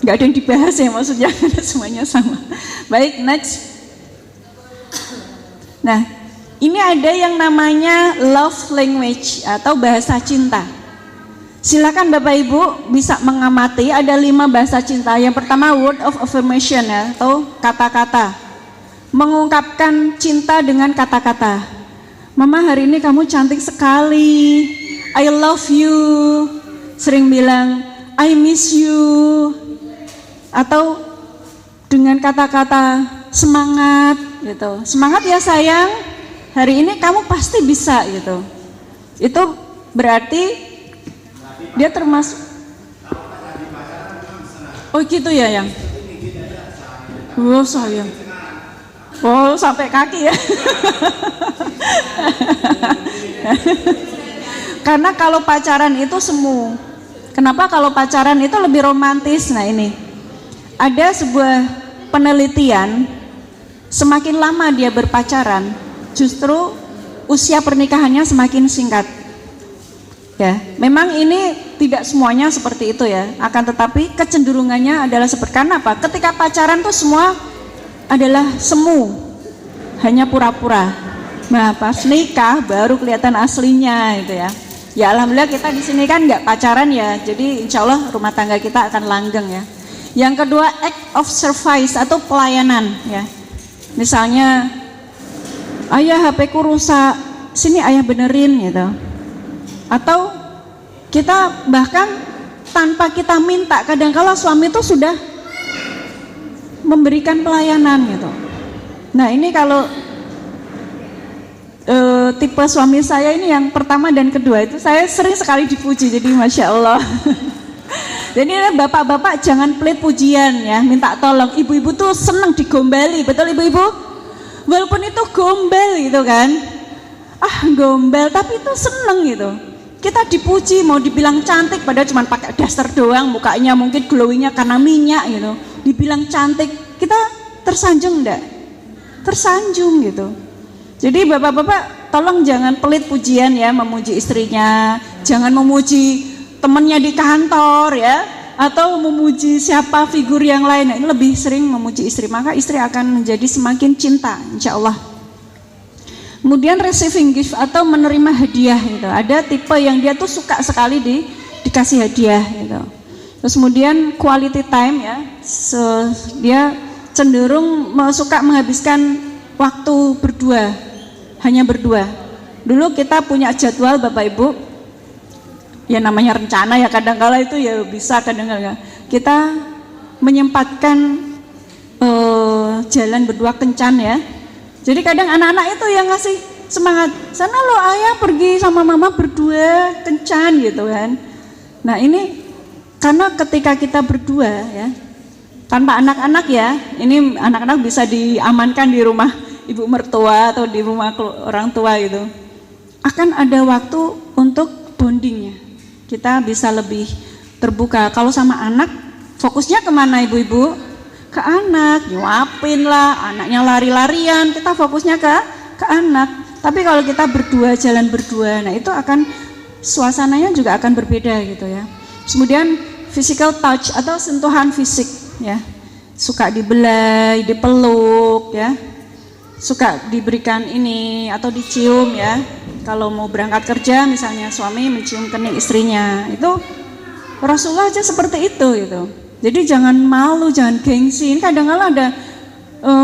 Enggak ada yang dibahas ya maksudnya, semuanya sama. Baik, next. Nah, ini ada yang namanya love language atau bahasa cinta. Silakan Bapak Ibu bisa mengamati, ada 5 bahasa cinta. Yang pertama word of affirmation ya, atau kata-kata. Mengungkapkan cinta dengan kata-kata. Mama hari ini kamu cantik sekali, I love you. Sering bilang I miss you. Atau dengan kata-kata semangat gitu. Semangat ya sayang, hari ini kamu pasti bisa gitu. Itu berarti dia termasuk. Oh gitu ya yang. Oh sayang. Oh sampai kaki ya. Karena kalau pacaran itu semu. Kenapa kalau pacaran itu lebih romantis? Nah ini ada sebuah penelitian, semakin lama dia berpacaran, justru usia pernikahannya semakin singkat. Ya, memang ini tidak semuanya seperti itu ya. Akan tetapi kecenderungannya adalah seperti, karena apa? Ketika pacaran tuh semua adalah semu, hanya pura-pura. Nah, pas nikah baru kelihatan aslinya itu ya. Ya alhamdulillah kita di sini kan nggak pacaran ya, jadi insya Allah rumah tangga kita akan langgeng ya. Yang kedua act of service atau pelayanan ya. Misalnya ayah HP ku rusak, sini ayah benerin gitu. Atau kita bahkan tanpa kita minta, kadang-kala suami itu sudah memberikan pelayanan gitu. Nah ini kalau tipe suami saya ini yang pertama dan kedua itu saya sering sekali dipuji, jadi Masya Allah. Jadi bapak-bapak jangan pelit pujian ya, minta tolong. Ibu-ibu tuh senang digombali, betul ibu-ibu? Walaupun itu gombel gitu kan, gombel tapi itu seneng gitu. Kita dipuji, mau dibilang cantik padahal cuma pakai daster doang, mukanya mungkin glowingnya karena minyak gitu. Dibilang cantik, kita tersanjung enggak? Tersanjung gitu. Jadi bapak-bapak tolong jangan pelit pujian ya, memuji istrinya, jangan memuji temannya di kantor ya, atau memuji siapa figur yang lain. Nah, ini lebih sering memuji istri, maka istri akan menjadi semakin cinta insya Allah. Kemudian receiving gift atau menerima hadiah gitu. Ada tipe yang dia tuh suka sekali dikasih hadiah gitu. Terus kemudian quality time ya, dia cenderung suka menghabiskan waktu berdua, hanya berdua. Dulu kita punya jadwal Bapak Ibu, ya namanya rencana ya, kadang-kala itu ya bisa, kadang-kala kita menyempatkan jalan berdua kencan ya. Jadi kadang anak-anak itu yang ngasih semangat, sana lo ayah pergi sama mama berdua kencan gitu kan. Nah ini karena ketika kita berdua ya, tanpa anak-anak ya, ini anak-anak bisa diamankan di rumah ibu mertua atau di rumah orang tua gitu, akan ada waktu untuk bondingnya. Kita bisa lebih terbuka. Kalau sama anak fokusnya kemana ibu-ibu? Ke anak, nyuapin lah, anaknya lari-larian, kita fokusnya ke anak. Tapi kalau kita berdua, jalan berdua, nah itu akan suasananya juga akan berbeda gitu ya. Kemudian physical touch atau sentuhan fisik, ya. Suka dibelai, dipeluk, ya. Suka diberikan ini atau dicium, ya. Kalau mau berangkat kerja misalnya suami mencium kening istrinya, itu Rasulullah aja seperti itu gitu. Jadi jangan malu, jangan gengsi. Ini kadang-kadang ada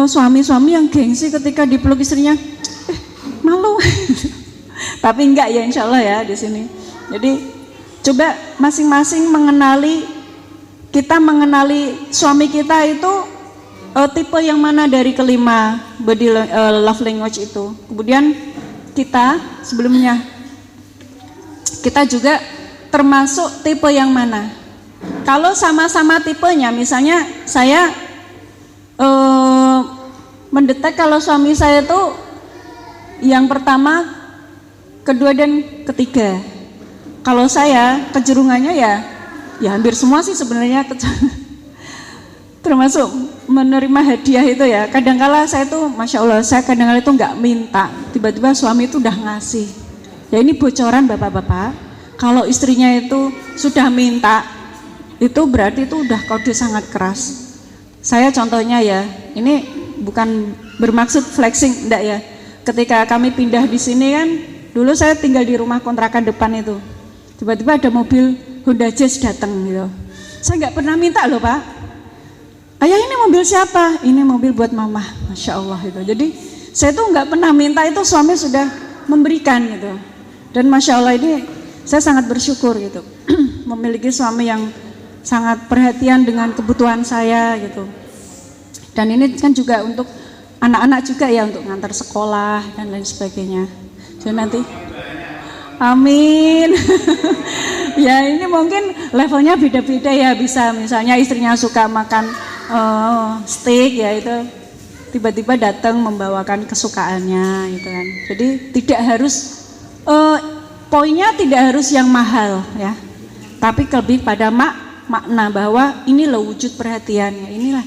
suami-suami yang gengsi ketika dipeluk istrinya, malu. Tapi enggak ya, insya Allah ya di sini. Jadi coba masing-masing kita mengenali suami kita itu tipe yang mana dari kelima body love language itu. Kemudian kita sebelumnya kita juga termasuk tipe yang mana. Kalau sama-sama tipenya, misalnya saya mendetek kalau suami saya itu yang pertama, kedua dan ketiga. Kalau saya kejerungannya ya hampir semua sih sebenarnya, termasuk menerima hadiah itu ya. Kadangkala saya tuh, masya Allah, saya kadang-kala itu nggak minta, tiba-tiba suami itu udah ngasih. Ya ini bocoran bapak-bapak. Kalau istrinya itu sudah minta, itu berarti itu udah kode sangat keras. Saya contohnya ya, ini bukan bermaksud flexing, enggak ya. Ketika kami pindah di sini kan, dulu saya tinggal di rumah kontrakan depan itu. Tiba-tiba ada mobil Honda Jazz datang gitu. Saya nggak pernah minta loh Pak. Ayah ini mobil siapa? Ini mobil buat mama, masya Allah itu. Jadi saya tuh nggak pernah minta, itu suami sudah memberikan gitu. Dan masya Allah ini saya sangat bersyukur gitu, memiliki suami yang sangat perhatian dengan kebutuhan saya gitu. Dan ini kan juga untuk anak-anak juga ya, untuk ngantar sekolah dan lain sebagainya. Jadi nanti, amin. Ya ini mungkin levelnya beda-beda ya, bisa misalnya istrinya suka makan steak ya, itu tiba-tiba datang membawakan kesukaannya gitu kan. Jadi tidak harus poinnya tidak harus yang mahal ya, tapi lebih pada makna bahwa ini loh wujud perhatiannya, inilah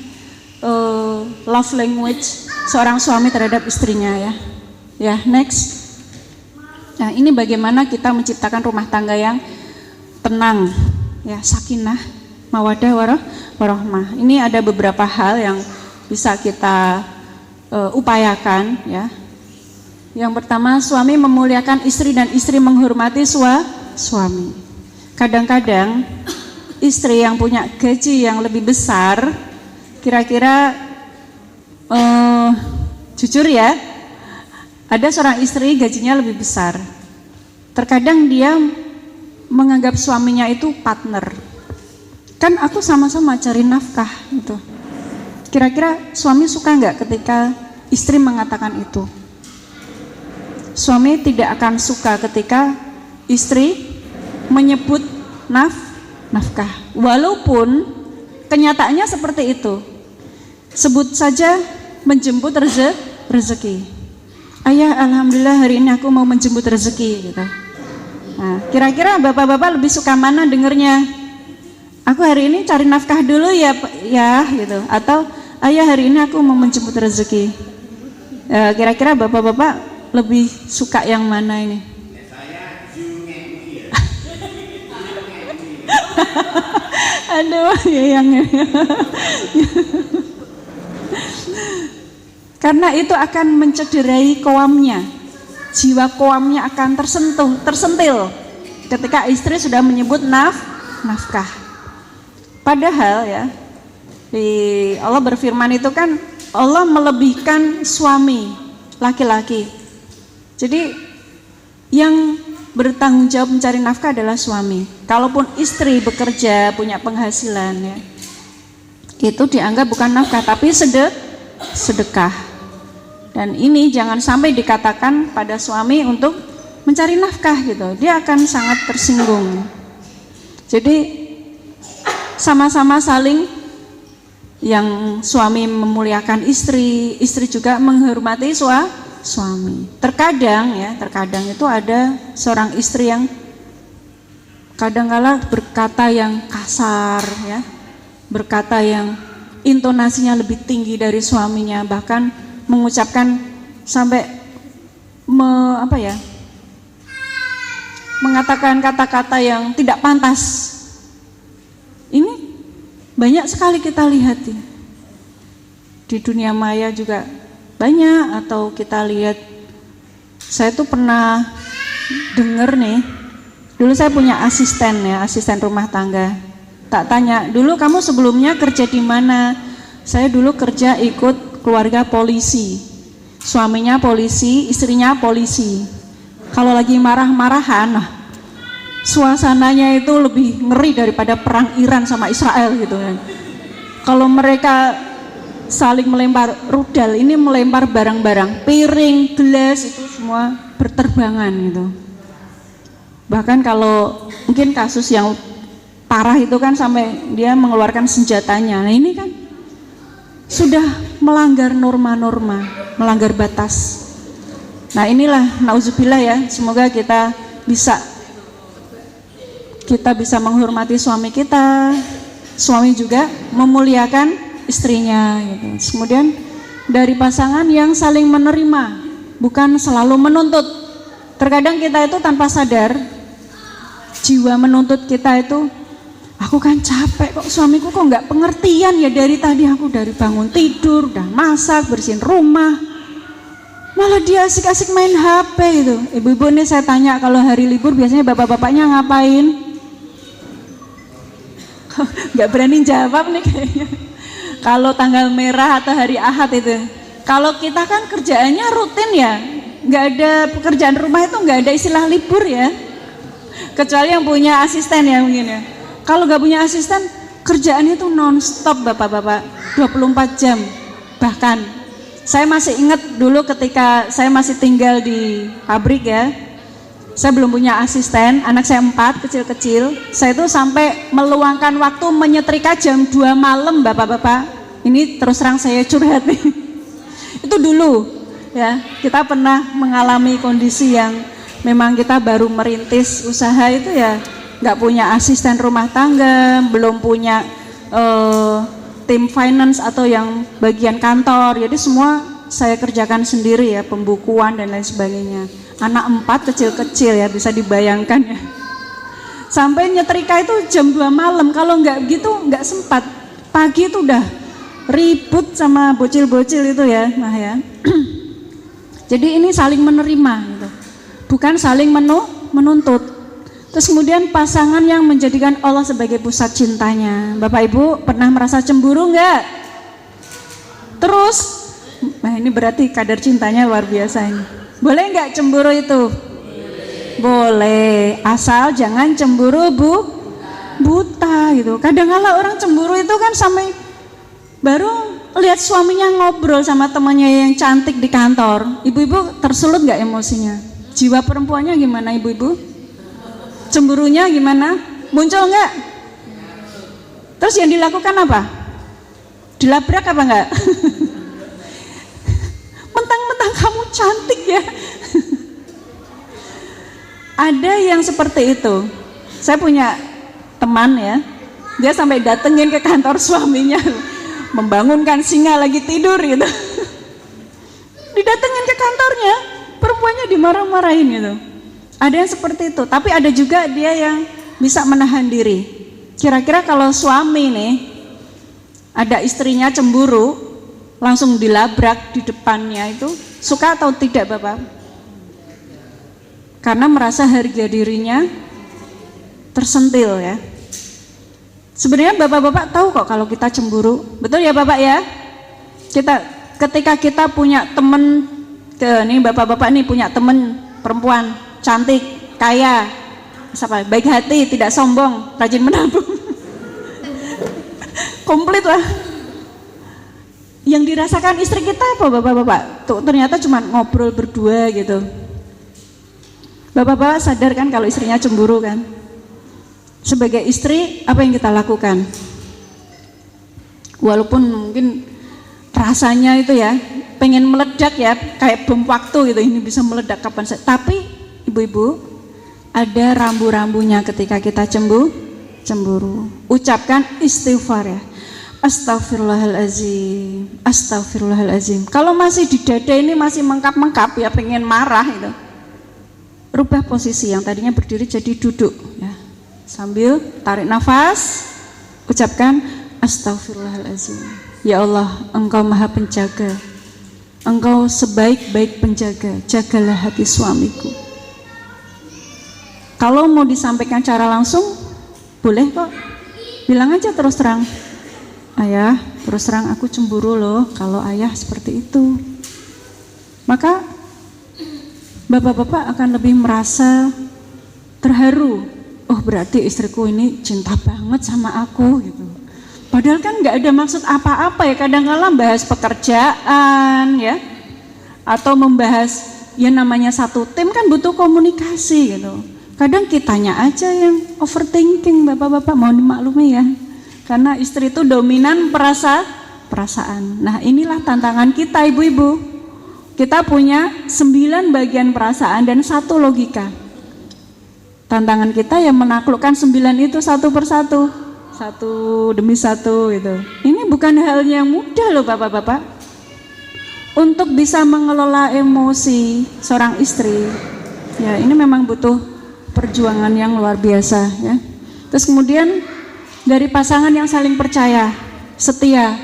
love language seorang suami terhadap istrinya ya. Ya, next. Nah, ini bagaimana kita menciptakan rumah tangga yang tenang ya, sakinah, mawaddah warahmah. Ini ada beberapa hal yang bisa kita upayakan ya. Yang pertama, suami memuliakan istri dan istri menghormati suami. Kadang-kadang istri yang punya gaji yang lebih besar, kira-kira jujur ya, ada seorang istri gajinya lebih besar. Terkadang dia menganggap suaminya itu partner. Kan aku sama-sama cari nafkah gitu. Kira-kira suami suka nggak ketika istri mengatakan itu? Suami tidak akan suka ketika istri menyebut nafkah, walaupun kenyataannya seperti itu. Sebut saja menjemput rezeki. Ayah, alhamdulillah hari ini aku mau menjemput rezeki gitu. Nah, kira-kira bapak-bapak lebih suka mana dengernya? Aku hari ini cari nafkah dulu ya gitu, atau ayah hari ini aku mau menjemput rezeki. Kira-kira bapak-bapak lebih suka yang mana ini? Aduh, ya yang karena itu akan mencederai koamnya, jiwa koamnya akan tersentil ketika istri sudah menyebut nafkah. Padahal ya, Allah berfirman itu kan, Allah melebihkan suami laki-laki. Jadi yang bertanggung jawab mencari nafkah adalah suami. Kalaupun istri bekerja punya penghasilan ya, itu dianggap bukan nafkah tapi sedekah. Dan ini jangan sampai dikatakan pada suami untuk mencari nafkah gitu, dia akan sangat tersinggung. Jadi sama-sama saling, yang suami memuliakan istri, istri juga menghormati suami. Terkadang itu ada seorang istri yang kadang-kala berkata yang kasar ya, berkata yang intonasinya lebih tinggi dari suaminya, bahkan mengucapkan sampai mengatakan kata-kata yang tidak pantas banyak sekali kita lihat ya. Di dunia maya juga banyak, atau kita lihat, saya tuh pernah dengar nih, dulu saya punya asisten ya, asisten rumah tangga. Tak tanya, dulu kamu sebelumnya kerja di mana? Saya dulu kerja ikut keluarga polisi, suaminya polisi, istrinya polisi. Kalau lagi marah-marahan, nah, suasananya itu lebih ngeri daripada perang Iran sama Israel gitu kan. Kalau mereka saling melempar rudal, ini melempar barang-barang, piring, gelas, itu semua berterbangan gitu. Bahkan kalau mungkin kasus yang parah itu kan sampai dia mengeluarkan senjatanya. Nah ini kan sudah melanggar norma-norma, melanggar batas. Nah inilah nauzubillah ya, semoga kita bisa menghormati suami kita, suami juga memuliakan istrinya gitu. Kemudian dari pasangan yang saling menerima, bukan selalu menuntut. Terkadang kita itu tanpa sadar, jiwa menuntut kita itu, aku kan capek kok, suamiku kok nggak pengertian ya, dari tadi aku dari bangun tidur, udah masak, bersihin rumah, malah dia asik-asik main HP itu. Ibu-ibu ini saya tanya, kalau hari libur biasanya bapak-bapaknya ngapain? Nggak berani jawab nih kayaknya. Kalau tanggal merah atau hari Ahad itu, kalau kita kan kerjaannya rutin ya, nggak ada pekerjaan rumah itu, nggak ada istilah libur ya, kecuali yang punya asisten ya mungkin ya. Kalau nggak punya asisten, kerjaannya itu non-stop bapak-bapak, 24 jam. Bahkan saya masih ingat dulu ketika saya masih tinggal di pabrik ya, saya belum punya asisten, anak saya 4, kecil-kecil. Saya itu sampai meluangkan waktu menyetrika jam 2 malam bapak-bapak. Ini terus terang saya curhat nih. Itu dulu ya, kita pernah mengalami kondisi yang memang kita baru merintis usaha itu ya, nggak punya asisten rumah tangga, belum punya tim finance atau yang bagian kantor. Jadi semua saya kerjakan sendiri ya, pembukuan dan lain sebagainya. Anak 4 kecil-kecil ya, bisa dibayangkan ya. Sampai nyetrika itu jam 2 malam, kalau nggak gitu nggak sempat. Pagi itu udah ribut sama bocil-bocil itu ya, nah ya. Jadi ini saling menerima gitu, bukan saling menuntut. Terus kemudian pasangan yang menjadikan Allah sebagai pusat cintanya. Bapak Ibu pernah merasa cemburu nggak? Terus, nah ini berarti kadar cintanya luar biasa ini. Boleh nggak cemburu itu? Boleh, asal jangan cemburu buta gitu. Kadang-kala orang cemburu itu kan sampai baru lihat suaminya ngobrol sama temannya yang cantik di kantor. Ibu-ibu tersulut nggak emosinya? Jiwa perempuannya gimana ibu-ibu? Cemburunya gimana? Muncul nggak? Terus yang dilakukan apa? Dilabrak apa enggak? Mentang-mentang kamu cantik ya. Ada yang seperti itu. Saya punya teman ya, dia sampai datengin ke kantor suaminya, membangunkan singa lagi tidur gitu. Didatengin ke kantornya, perempuannya dimarah-marahin gitu. Ada yang seperti itu, tapi ada juga dia yang bisa menahan diri. Kira-kira kalau suami nih, ada istrinya cemburu, langsung dilabrak di depannya, itu suka atau tidak Bapak? Karena merasa harga dirinya tersentil ya. Sebenarnya bapak-bapak tahu kok kalau kita cemburu, betul ya Bapak ya? Ketika kita punya temen, nih bapak-bapak nih punya temen perempuan cantik, kaya, baik hati, tidak sombong, rajin menabung, komplit lah. Yang dirasakan istri kita apa bapak-bapak? Tuh ternyata cuma ngobrol berdua gitu. Bapak-bapak sadar kan kalau istrinya cemburu kan? Sebagai istri apa yang kita lakukan? Walaupun mungkin rasanya itu ya pengen meledak ya, kayak bom waktu gitu, ini bisa meledak kapan saja. Tapi ibu-ibu, ada rambu-rambunya ketika kita cemburu. Ucapkan istighfar ya. Astagfirullahalazim, astagfirullahalazim. Kalau masih di dada ini masih mengkap-mengkap ya, pengen marah itu, rubah posisi, yang tadinya berdiri jadi duduk ya. Sambil tarik nafas, ucapkan Astaghfirullahaladzim. Ya Allah, Engkau maha penjaga, Engkau sebaik-baik penjaga, jagalah hati suamiku. Kalau mau disampaikan cara langsung, boleh kok, bilang aja terus terang, ayah, terus terang aku cemburu loh kalau ayah seperti itu. Maka bapak-bapak akan lebih merasa terharu. Oh, berarti istriku ini cinta banget sama aku gitu. Padahal kan nggak ada maksud apa-apa ya. Kadang-kadang bahas pekerjaan ya, atau membahas ya namanya satu tim kan butuh komunikasi gitu. Kadang kitanya aja yang overthinking, bapak-bapak, mohon dimaklumi ya. Karena istri itu dominan perasaan. Nah, inilah tantangan kita ibu-ibu. Kita punya 9 bagian perasaan dan 1 logika. Tantangan kita yang menaklukkan 9 itu satu persatu, satu demi satu gitu. Ini bukan hal yang mudah loh bapak-bapak. Untuk bisa mengelola emosi seorang istri, ya ini memang butuh perjuangan yang luar biasa ya. Terus kemudian dari pasangan yang saling percaya, setia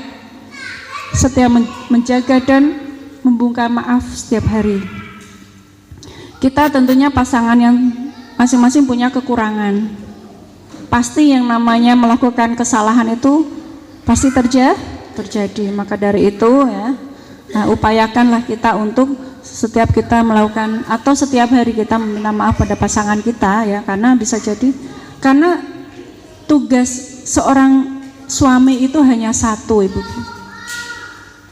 menjaga dan membungkam maaf setiap hari. Kita tentunya pasangan yang masing-masing punya kekurangan. Pasti yang namanya melakukan kesalahan itu pasti terjadi. Maka dari itu ya, nah, upayakanlah kita untuk setiap kita melakukan atau setiap hari kita meminta maaf pada pasangan kita ya, karena bisa jadi karena tugas seorang suami itu hanya satu ibu,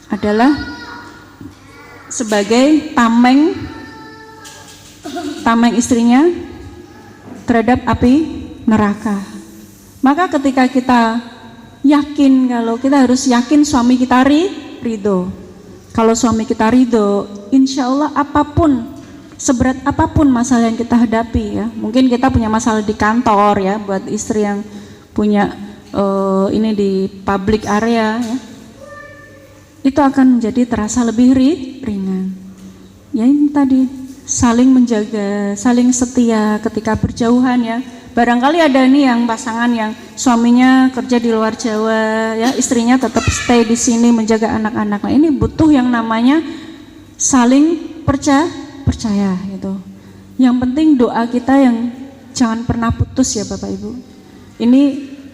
adalah sebagai tameng istrinya terhadap api neraka. Maka ketika kita yakin, kalau kita harus yakin suami kita ridho. Kalau suami kita ridho, insya Allah apapun, seberat apapun masalah yang kita hadapi ya. Mungkin kita punya masalah di kantor ya, buat istri yang punya ini di public area ya, itu akan menjadi terasa lebih ringan. Ya ini tadi, saling menjaga, saling setia ketika berjauhan ya. Barangkali ada nih yang pasangan yang suaminya kerja di luar Jawa ya, istrinya tetap stay di sini menjaga anak-anak. Nah, ini butuh yang namanya saling percaya gitu. Yang penting doa kita yang jangan pernah putus ya Bapak Ibu. Ini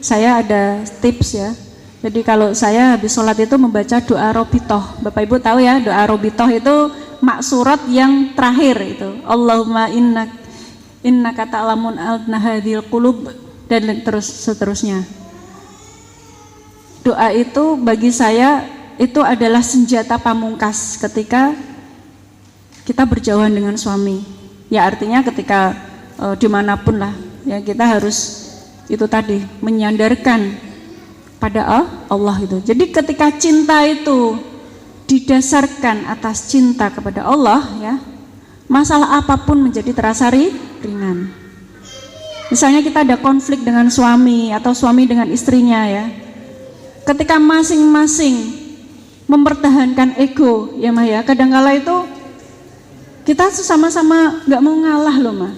saya ada tips ya. Jadi kalau saya habis sholat itu membaca doa Robitoh. Bapak Ibu tahu ya, doa Robitoh itu maksurat yang terakhir itu. Allahumma innaka ta'lamun alna hadhil qulub, dan terus seterusnya. Doa itu bagi saya itu adalah senjata pamungkas ketika kita berjauhan dengan suami. Ya artinya ketika dimanapun lah ya, kita harus itu tadi menyandarkan pada Allah itu. Jadi ketika cinta itu didasarkan atas cinta kepada Allah ya, masalah apapun menjadi terasa ringan. Misalnya kita ada konflik dengan suami atau suami dengan istrinya ya, ketika masing-masing mempertahankan ego ya Mah ya, kadang-kala itu kita sama-sama nggak mau ngalah loh Mah.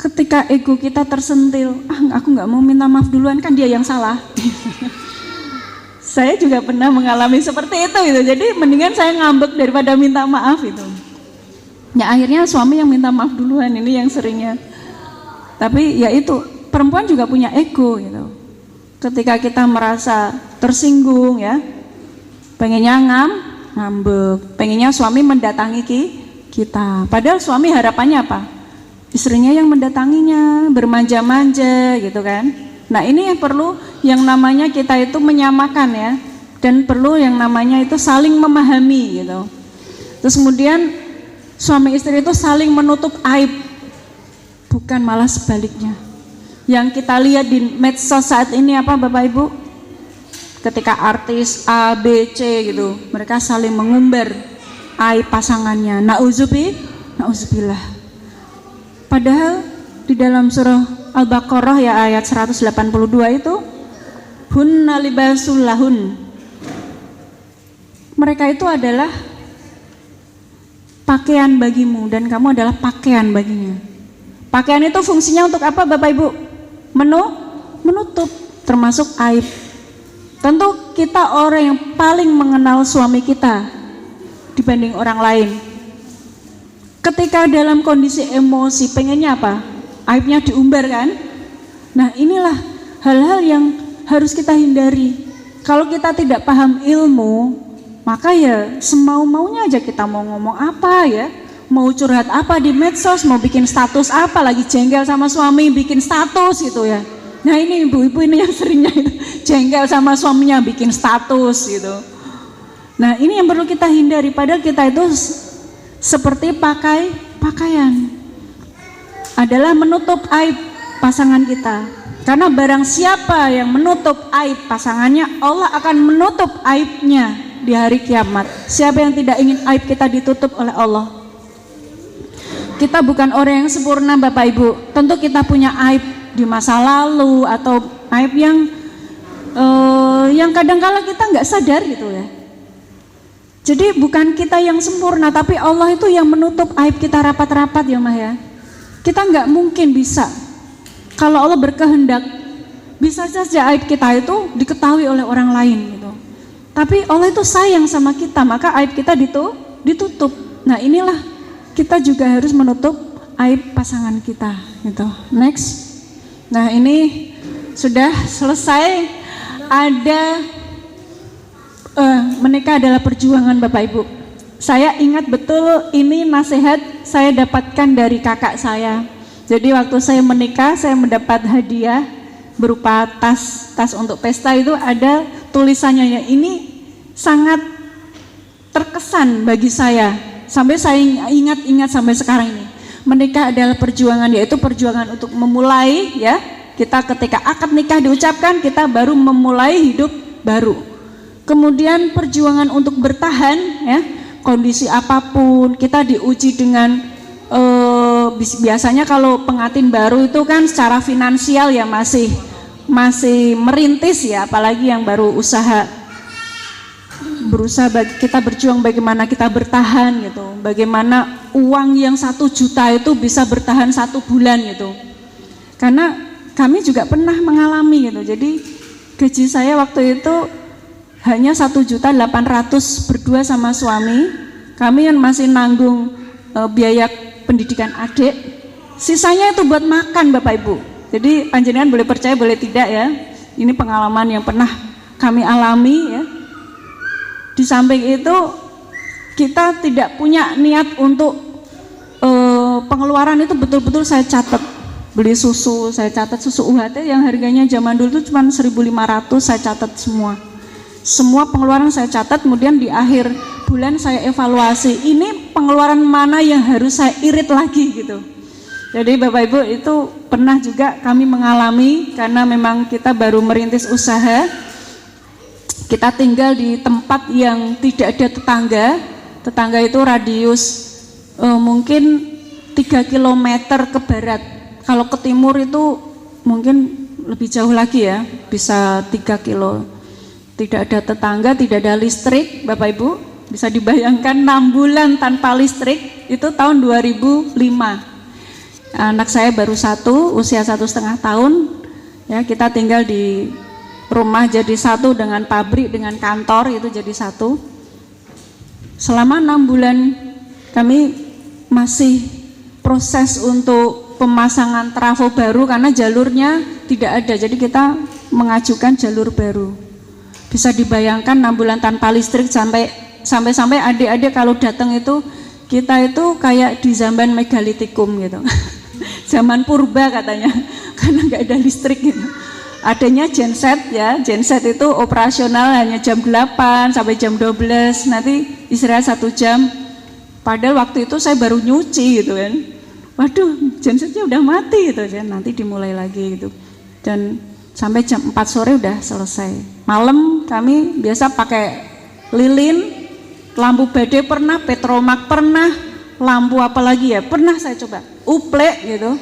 Ketika ego kita tersentil, aku nggak mau minta maaf duluan, kan dia yang salah. Saya juga pernah mengalami seperti itu gitu. Jadi mendingan saya ngambek daripada minta maaf itu. Ya akhirnya suami yang minta maaf duluan, ini yang seringnya. Tapi ya itu, perempuan juga punya ego gitu. Ketika kita merasa tersinggung ya, pengennya ngambek, pengennya suami mendatangi kita. Padahal suami harapannya apa? Istrinya yang mendatanginya, bermanja-manja gitu kan. Nah ini yang perlu yang namanya kita itu menyamakan ya, dan perlu yang namanya itu saling memahami gitu. Terus kemudian suami istri itu saling menutup aib, bukan malah sebaliknya. Yang kita lihat di medsos saat ini apa Bapak Ibu? Ketika artis A, B, C gitu, mereka saling mengumbar aib pasangannya. Nauzubillah. Padahal di dalam surah Al-Baqarah ya ayat 182 itu hunna libasul lahun. Mereka itu adalah pakaian bagimu dan kamu adalah pakaian baginya. Pakaian itu fungsinya untuk apa Bapak Ibu? Menutup. termasuk aib. Tentu kita orang yang paling mengenal suami kita dibanding orang lain. Ketika dalam kondisi emosi pengennya apa? Aibnya diumbar kan? Nah, inilah hal-hal yang harus kita hindari. Kalau kita tidak paham ilmu, maka ya semau-maunya aja kita mau ngomong apa ya, mau curhat apa di medsos, mau bikin status apa, lagi jengkel sama suami bikin status gitu ya. Nah, ini ibu-ibu ini yang seringnya itu jengkel sama suaminya bikin status gitu. Nah, ini yang perlu kita hindari. Padahal kita itu seperti pakaian adalah menutup aib pasangan kita. Karena barang siapa yang menutup aib pasangannya, Allah akan menutup aibnya di hari kiamat. Siapa yang tidak ingin aib kita ditutup oleh Allah? Kita bukan orang yang sempurna Bapak Ibu. Tentu kita punya aib di masa lalu atau aib yang kadang-kala kita nggak sadar gitu ya. Jadi bukan kita yang sempurna, tapi Allah itu yang menutup aib kita rapat-rapat ya Mah ya. Kita nggak mungkin bisa. Kalau Allah berkehendak, bisa saja aib kita itu diketahui oleh orang lain gitu. Tapi Allah itu sayang sama kita, maka aib kita ditutup. Nah, inilah kita juga harus menutup aib pasangan kita gitu. Next. Nah, ini sudah selesai. Ada menikah adalah perjuangan Bapak Ibu. Saya ingat betul ini nasihat saya dapatkan dari kakak saya. Jadi waktu saya menikah, saya mendapat hadiah berupa tas untuk pesta, itu ada tulisannya ya. Ini sangat terkesan bagi saya. Sampai saya ingat sampai sekarang ini. Menikah adalah perjuangan, yaitu perjuangan untuk memulai ya. Kita ketika akad nikah diucapkan, kita baru memulai hidup baru. Kemudian perjuangan untuk bertahan ya, kondisi apapun kita diuji dengan biasanya kalau pengantin baru itu kan secara finansial ya masih merintis ya, apalagi yang baru berusaha kita berjuang bagaimana kita bertahan gitu, bagaimana uang yang 1 juta itu bisa bertahan 1 bulan gitu. Karena kami juga pernah mengalami gitu. Jadi gaji saya waktu itu hanya 1.800.000 berdua sama suami. Kami yang masih nanggung biaya pendidikan adik. Sisanya itu buat makan Bapak Ibu. Jadi panjenengan boleh percaya boleh tidak ya. Ini pengalaman yang pernah kami alami ya. Di samping itu kita tidak punya niat untuk pengeluaran itu betul-betul saya catat. Beli susu, saya catat susu UHT yang harganya zaman dulu itu cuma 1.500, saya catat semua. Semua pengeluaran saya catat, kemudian di akhir bulan saya evaluasi. Ini pengeluaran mana yang harus saya irit lagi gitu. Jadi Bapak Ibu itu pernah juga kami mengalami, karena memang kita baru merintis usaha. Kita tinggal di tempat yang tidak ada tetangga. Tetangga itu radius mungkin 3 km ke barat. Kalau ke timur itu mungkin lebih jauh lagi ya, bisa 3 kilo. Tidak ada tetangga, tidak ada listrik, Bapak Ibu. Bisa dibayangkan 6 bulan tanpa listrik, itu tahun 2005. Anak saya baru 1, usia 1,5 tahun. Ya, kita tinggal di rumah jadi satu dengan pabrik, dengan kantor, itu jadi satu. Selama 6 bulan kami masih proses untuk pemasangan trafo baru karena jalurnya tidak ada, jadi kita mengajukan jalur baru. Bisa dibayangkan 6 bulan tanpa listrik, sampai adik-adik kalau datang itu kita itu kayak di zaman megalitikum gitu. Zaman purba katanya, karena nggak ada listrik gitu. Adanya genset ya, genset itu operasional hanya jam 8 sampai jam 12, nanti istirahat 1 jam. Padahal waktu itu saya baru nyuci gitu kan. Waduh, gensetnya udah mati gitu ya, nanti dimulai lagi gitu. Dan sampai jam 4 sore udah selesai. Malam kami biasa pakai lilin, lampu badai pernah, petromak pernah, lampu apa lagi ya, pernah saya coba, uplek gitu.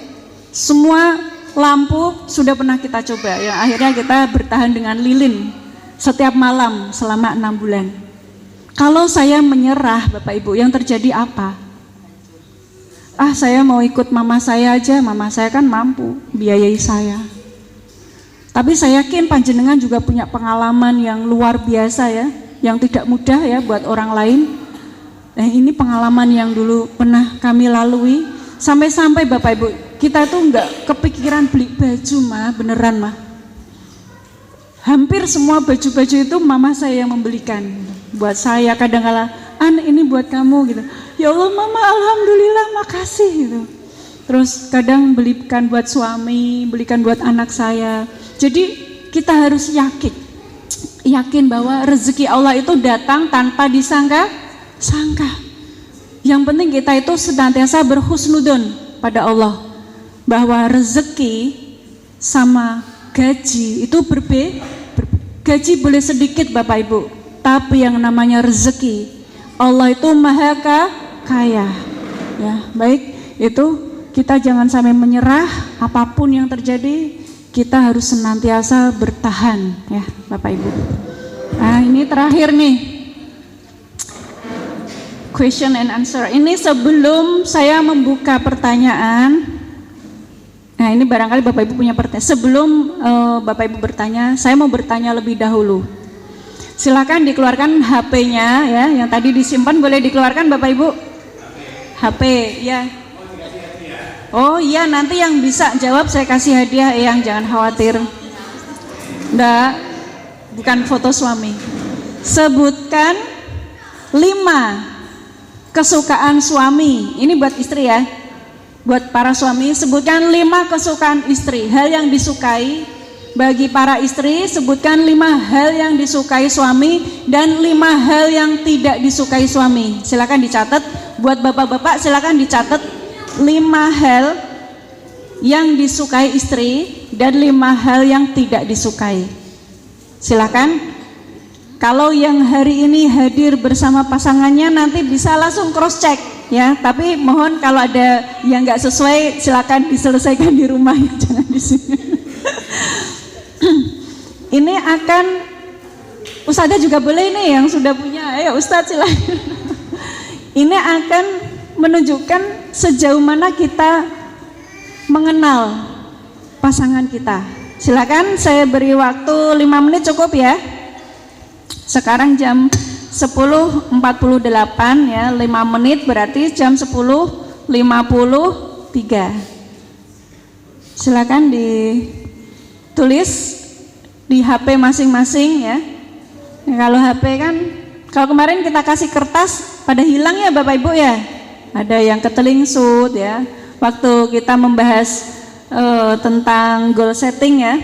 Semua lampu sudah pernah kita coba. Yang akhirnya kita bertahan dengan lilin setiap malam selama 6 bulan. Kalau saya menyerah Bapak Ibu, yang terjadi apa? Saya mau ikut mama saya aja, mama saya kan mampu biayai saya. Tapi saya yakin panjenengan juga punya pengalaman yang luar biasa ya, yang tidak mudah ya buat orang lain. Nah, ini pengalaman yang dulu pernah kami lalui, sampai-sampai Bapak Ibu, kita tuh nggak kepikiran beli baju mah, beneran mah. Hampir semua baju-baju itu mama saya yang membelikan. Buat saya kadang-kala, ini buat kamu gitu. Ya Allah mama, alhamdulillah, makasih gitu. Terus kadang belikan buat suami, belikan buat anak saya. Jadi kita harus yakin bahwa rezeki Allah itu datang tanpa disangka-sangka. Yang penting kita itu senantiasa berhusnudon pada Allah, bahwa rezeki sama gaji itu berbeda. Gaji boleh sedikit Bapak Ibu, tapi yang namanya rezeki Allah itu maha kaya. Ya, baik, itu kita jangan sampai menyerah apapun yang terjadi. Kita harus senantiasa bertahan ya Bapak Ibu. Nah, ini terakhir nih, question and answer. Ini sebelum saya membuka pertanyaan. Nah, ini barangkali Bapak Ibu punya pertanyaan. Sebelum Bapak Ibu bertanya, saya mau bertanya lebih dahulu. Silakan dikeluarkan HP-nya ya, yang tadi disimpan boleh dikeluarkan Bapak Ibu. HP ya. Oh iya, nanti yang bisa jawab saya kasih hadiah, yang jangan khawatir. Enggak, bukan foto suami. Sebutkan 5 kesukaan suami. Ini buat istri ya. Buat para suami, sebutkan 5 kesukaan istri, hal yang disukai. Bagi para istri, sebutkan 5 hal yang disukai suami dan 5 hal yang tidak disukai suami. Silakan dicatat. Buat bapak-bapak silakan dicatat 5 hal yang disukai istri dan 5 hal yang tidak disukai. Silakan. Kalau yang hari ini hadir bersama pasangannya nanti bisa langsung cross check ya. Tapi mohon kalau ada yang nggak sesuai silakan diselesaikan di rumah ya, jangan di sini. Ini akan Ustadzah juga boleh nih yang sudah punya. Ayo Ustadz silakan. Ini akan menunjukkan sejauh mana kita mengenal pasangan kita. Silakan, saya beri waktu 5 menit cukup ya. Sekarang jam 10.48 ya, 5 menit berarti jam 10.53. Silakan ditulis di HP masing-masing ya. Kalau HP kan, kalau kemarin kita kasih kertas pada hilang ya Bapak Ibu ya. Ada yang ketelingsut ya, waktu kita membahas tentang goal setting ya.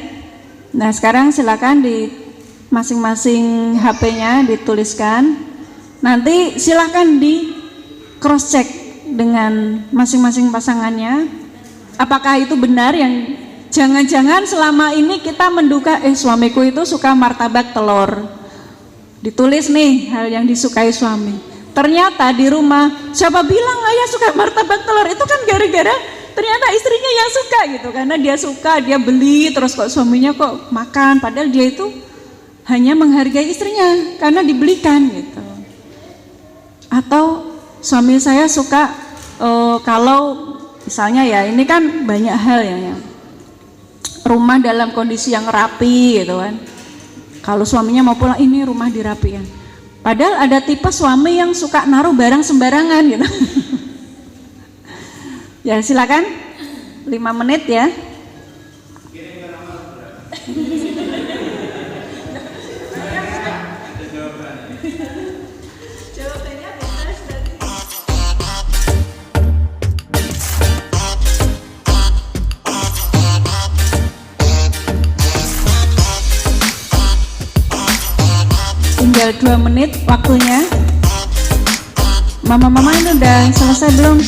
Nah sekarang silakan di masing-masing HP-nya dituliskan. Nanti silakan di cross check dengan masing-masing pasangannya. Apakah itu benar, yang jangan-jangan selama ini kita menduga suamiku itu suka martabak telur. Ditulis nih hal yang disukai suami. Ternyata di rumah, siapa bilang ayah suka martabak telur? Itu kan gara-gara ternyata istrinya yang suka gitu. Karena dia suka, dia beli, terus kok suaminya kok makan. Padahal dia itu hanya menghargai istrinya karena dibelikan gitu. Atau suami saya suka kalau misalnya ya, ini kan banyak hal ya. Rumah dalam kondisi yang rapi gitu kan. Kalau suaminya mau pulang, ini rumah dirapikan. Padahal ada tipe suami yang suka naruh barang sembarangan gitu. Ya silakan, 5 menit ya. Tinggal 2 menit waktunya. Mama-mama ini udah selesai belum?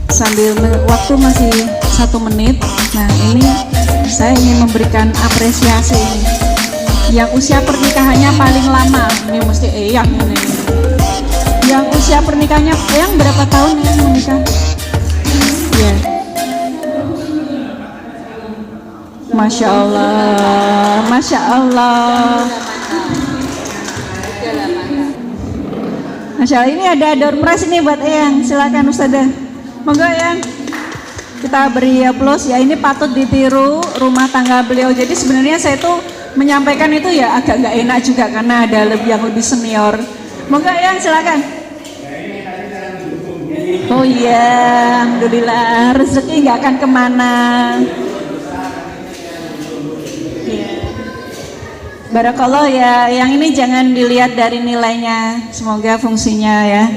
Sambil waktu masih 1 menit. Nah ini saya ingin memberikan apresiasi ini. Yang usia pernikahannya paling lama, ini mesti yang ini. Yang usia pernikahannya yang berapa tahun ya menikah? Ya. Masya Allah, Masya Allah. Masya Allah, ini ada door prize ini buat Eyang, silakan Ustazah. Monggo Eyang, kita beri aplaus ya. Ini patut ditiru rumah tangga beliau. Jadi sebenarnya saya tuh menyampaikan itu ya agak nggak enak juga karena ada yang lebih senior. Monggo Eyang, silakan. Oh iya, alhamdulillah rezeki nggak akan kemana. Barakallah ya, yang ini jangan dilihat dari nilainya, semoga fungsinya ya.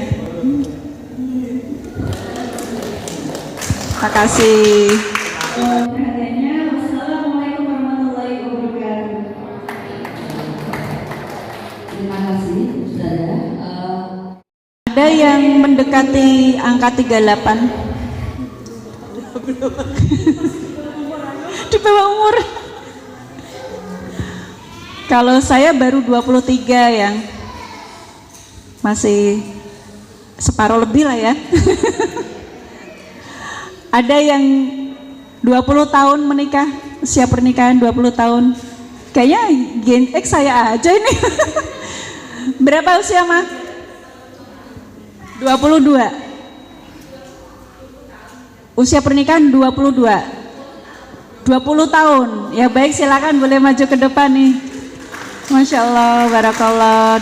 Terima kasih. Wassalamualaikum warahmatullahi wabarakatuh. Terima kasih, Ustazah. Ada yang mendekati angka 38. Di bawah umur. Kalau saya baru 23 yang masih separuh lebih lah ya. Ada yang 20 tahun menikah, usia pernikahan 20 tahun. Kayaknya Gen X saya aja ini. Berapa usia mah? 22. Usia pernikahan 22. 20 tahun. Ya baik, silakan boleh maju ke depan nih. Masya Allah, barakallah.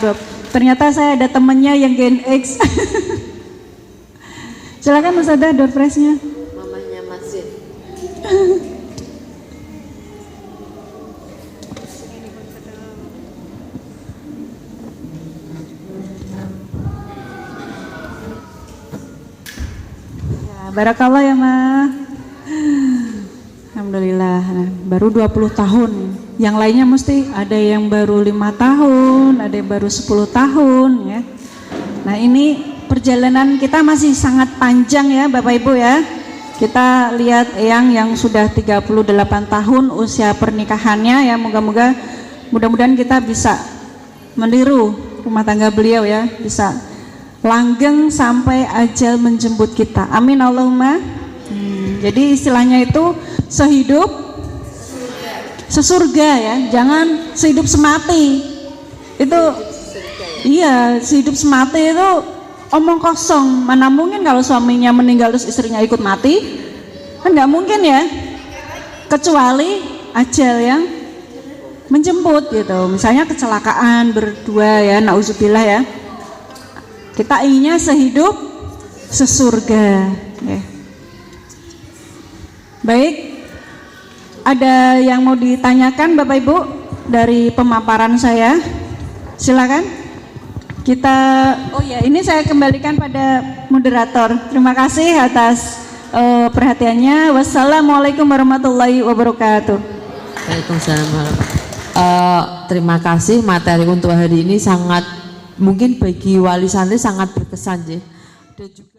Ternyata saya ada temennya yang Gen X. Silakan Ustazah, door prize-nya. Mamanya Masin. Ya, barakallah ya Ma. Alhamdulillah. Nah, baru 20 tahun. Yang lainnya mesti ada yang baru 5 tahun, ada yang baru 10 tahun ya. Nah, ini perjalanan kita masih sangat panjang ya Bapak Ibu ya. Kita lihat Eyang yang sudah 38 tahun usia pernikahannya ya. Mudah-mudahan kita bisa meniru rumah tangga beliau ya, bisa langgeng sampai ajal menjemput kita. Amin Allahumma. Jadi istilahnya itu sehidup sesurga ya, jangan sehidup semati. Itu iya, sehidup semati itu omong kosong. Mana mungkin kalau suaminya meninggal terus istrinya ikut mati? Kan nggak mungkin ya. Kecuali ajal yang menjemput gitu. Misalnya kecelakaan berdua ya, nauzubillah ya. Kita inginnya sehidup sesurga. Ya. Baik. Ada yang mau ditanyakan Bapak Ibu dari pemaparan saya? Silakan. Kita, oh ya, ini saya kembalikan pada moderator. Terima kasih atas perhatiannya. Wassalamualaikum warahmatullahi wabarakatuh. Waalaikumsalam. Terima kasih, materi untuk hari ini sangat mungkin bagi wali santri sangat berkesan ya. Dan juga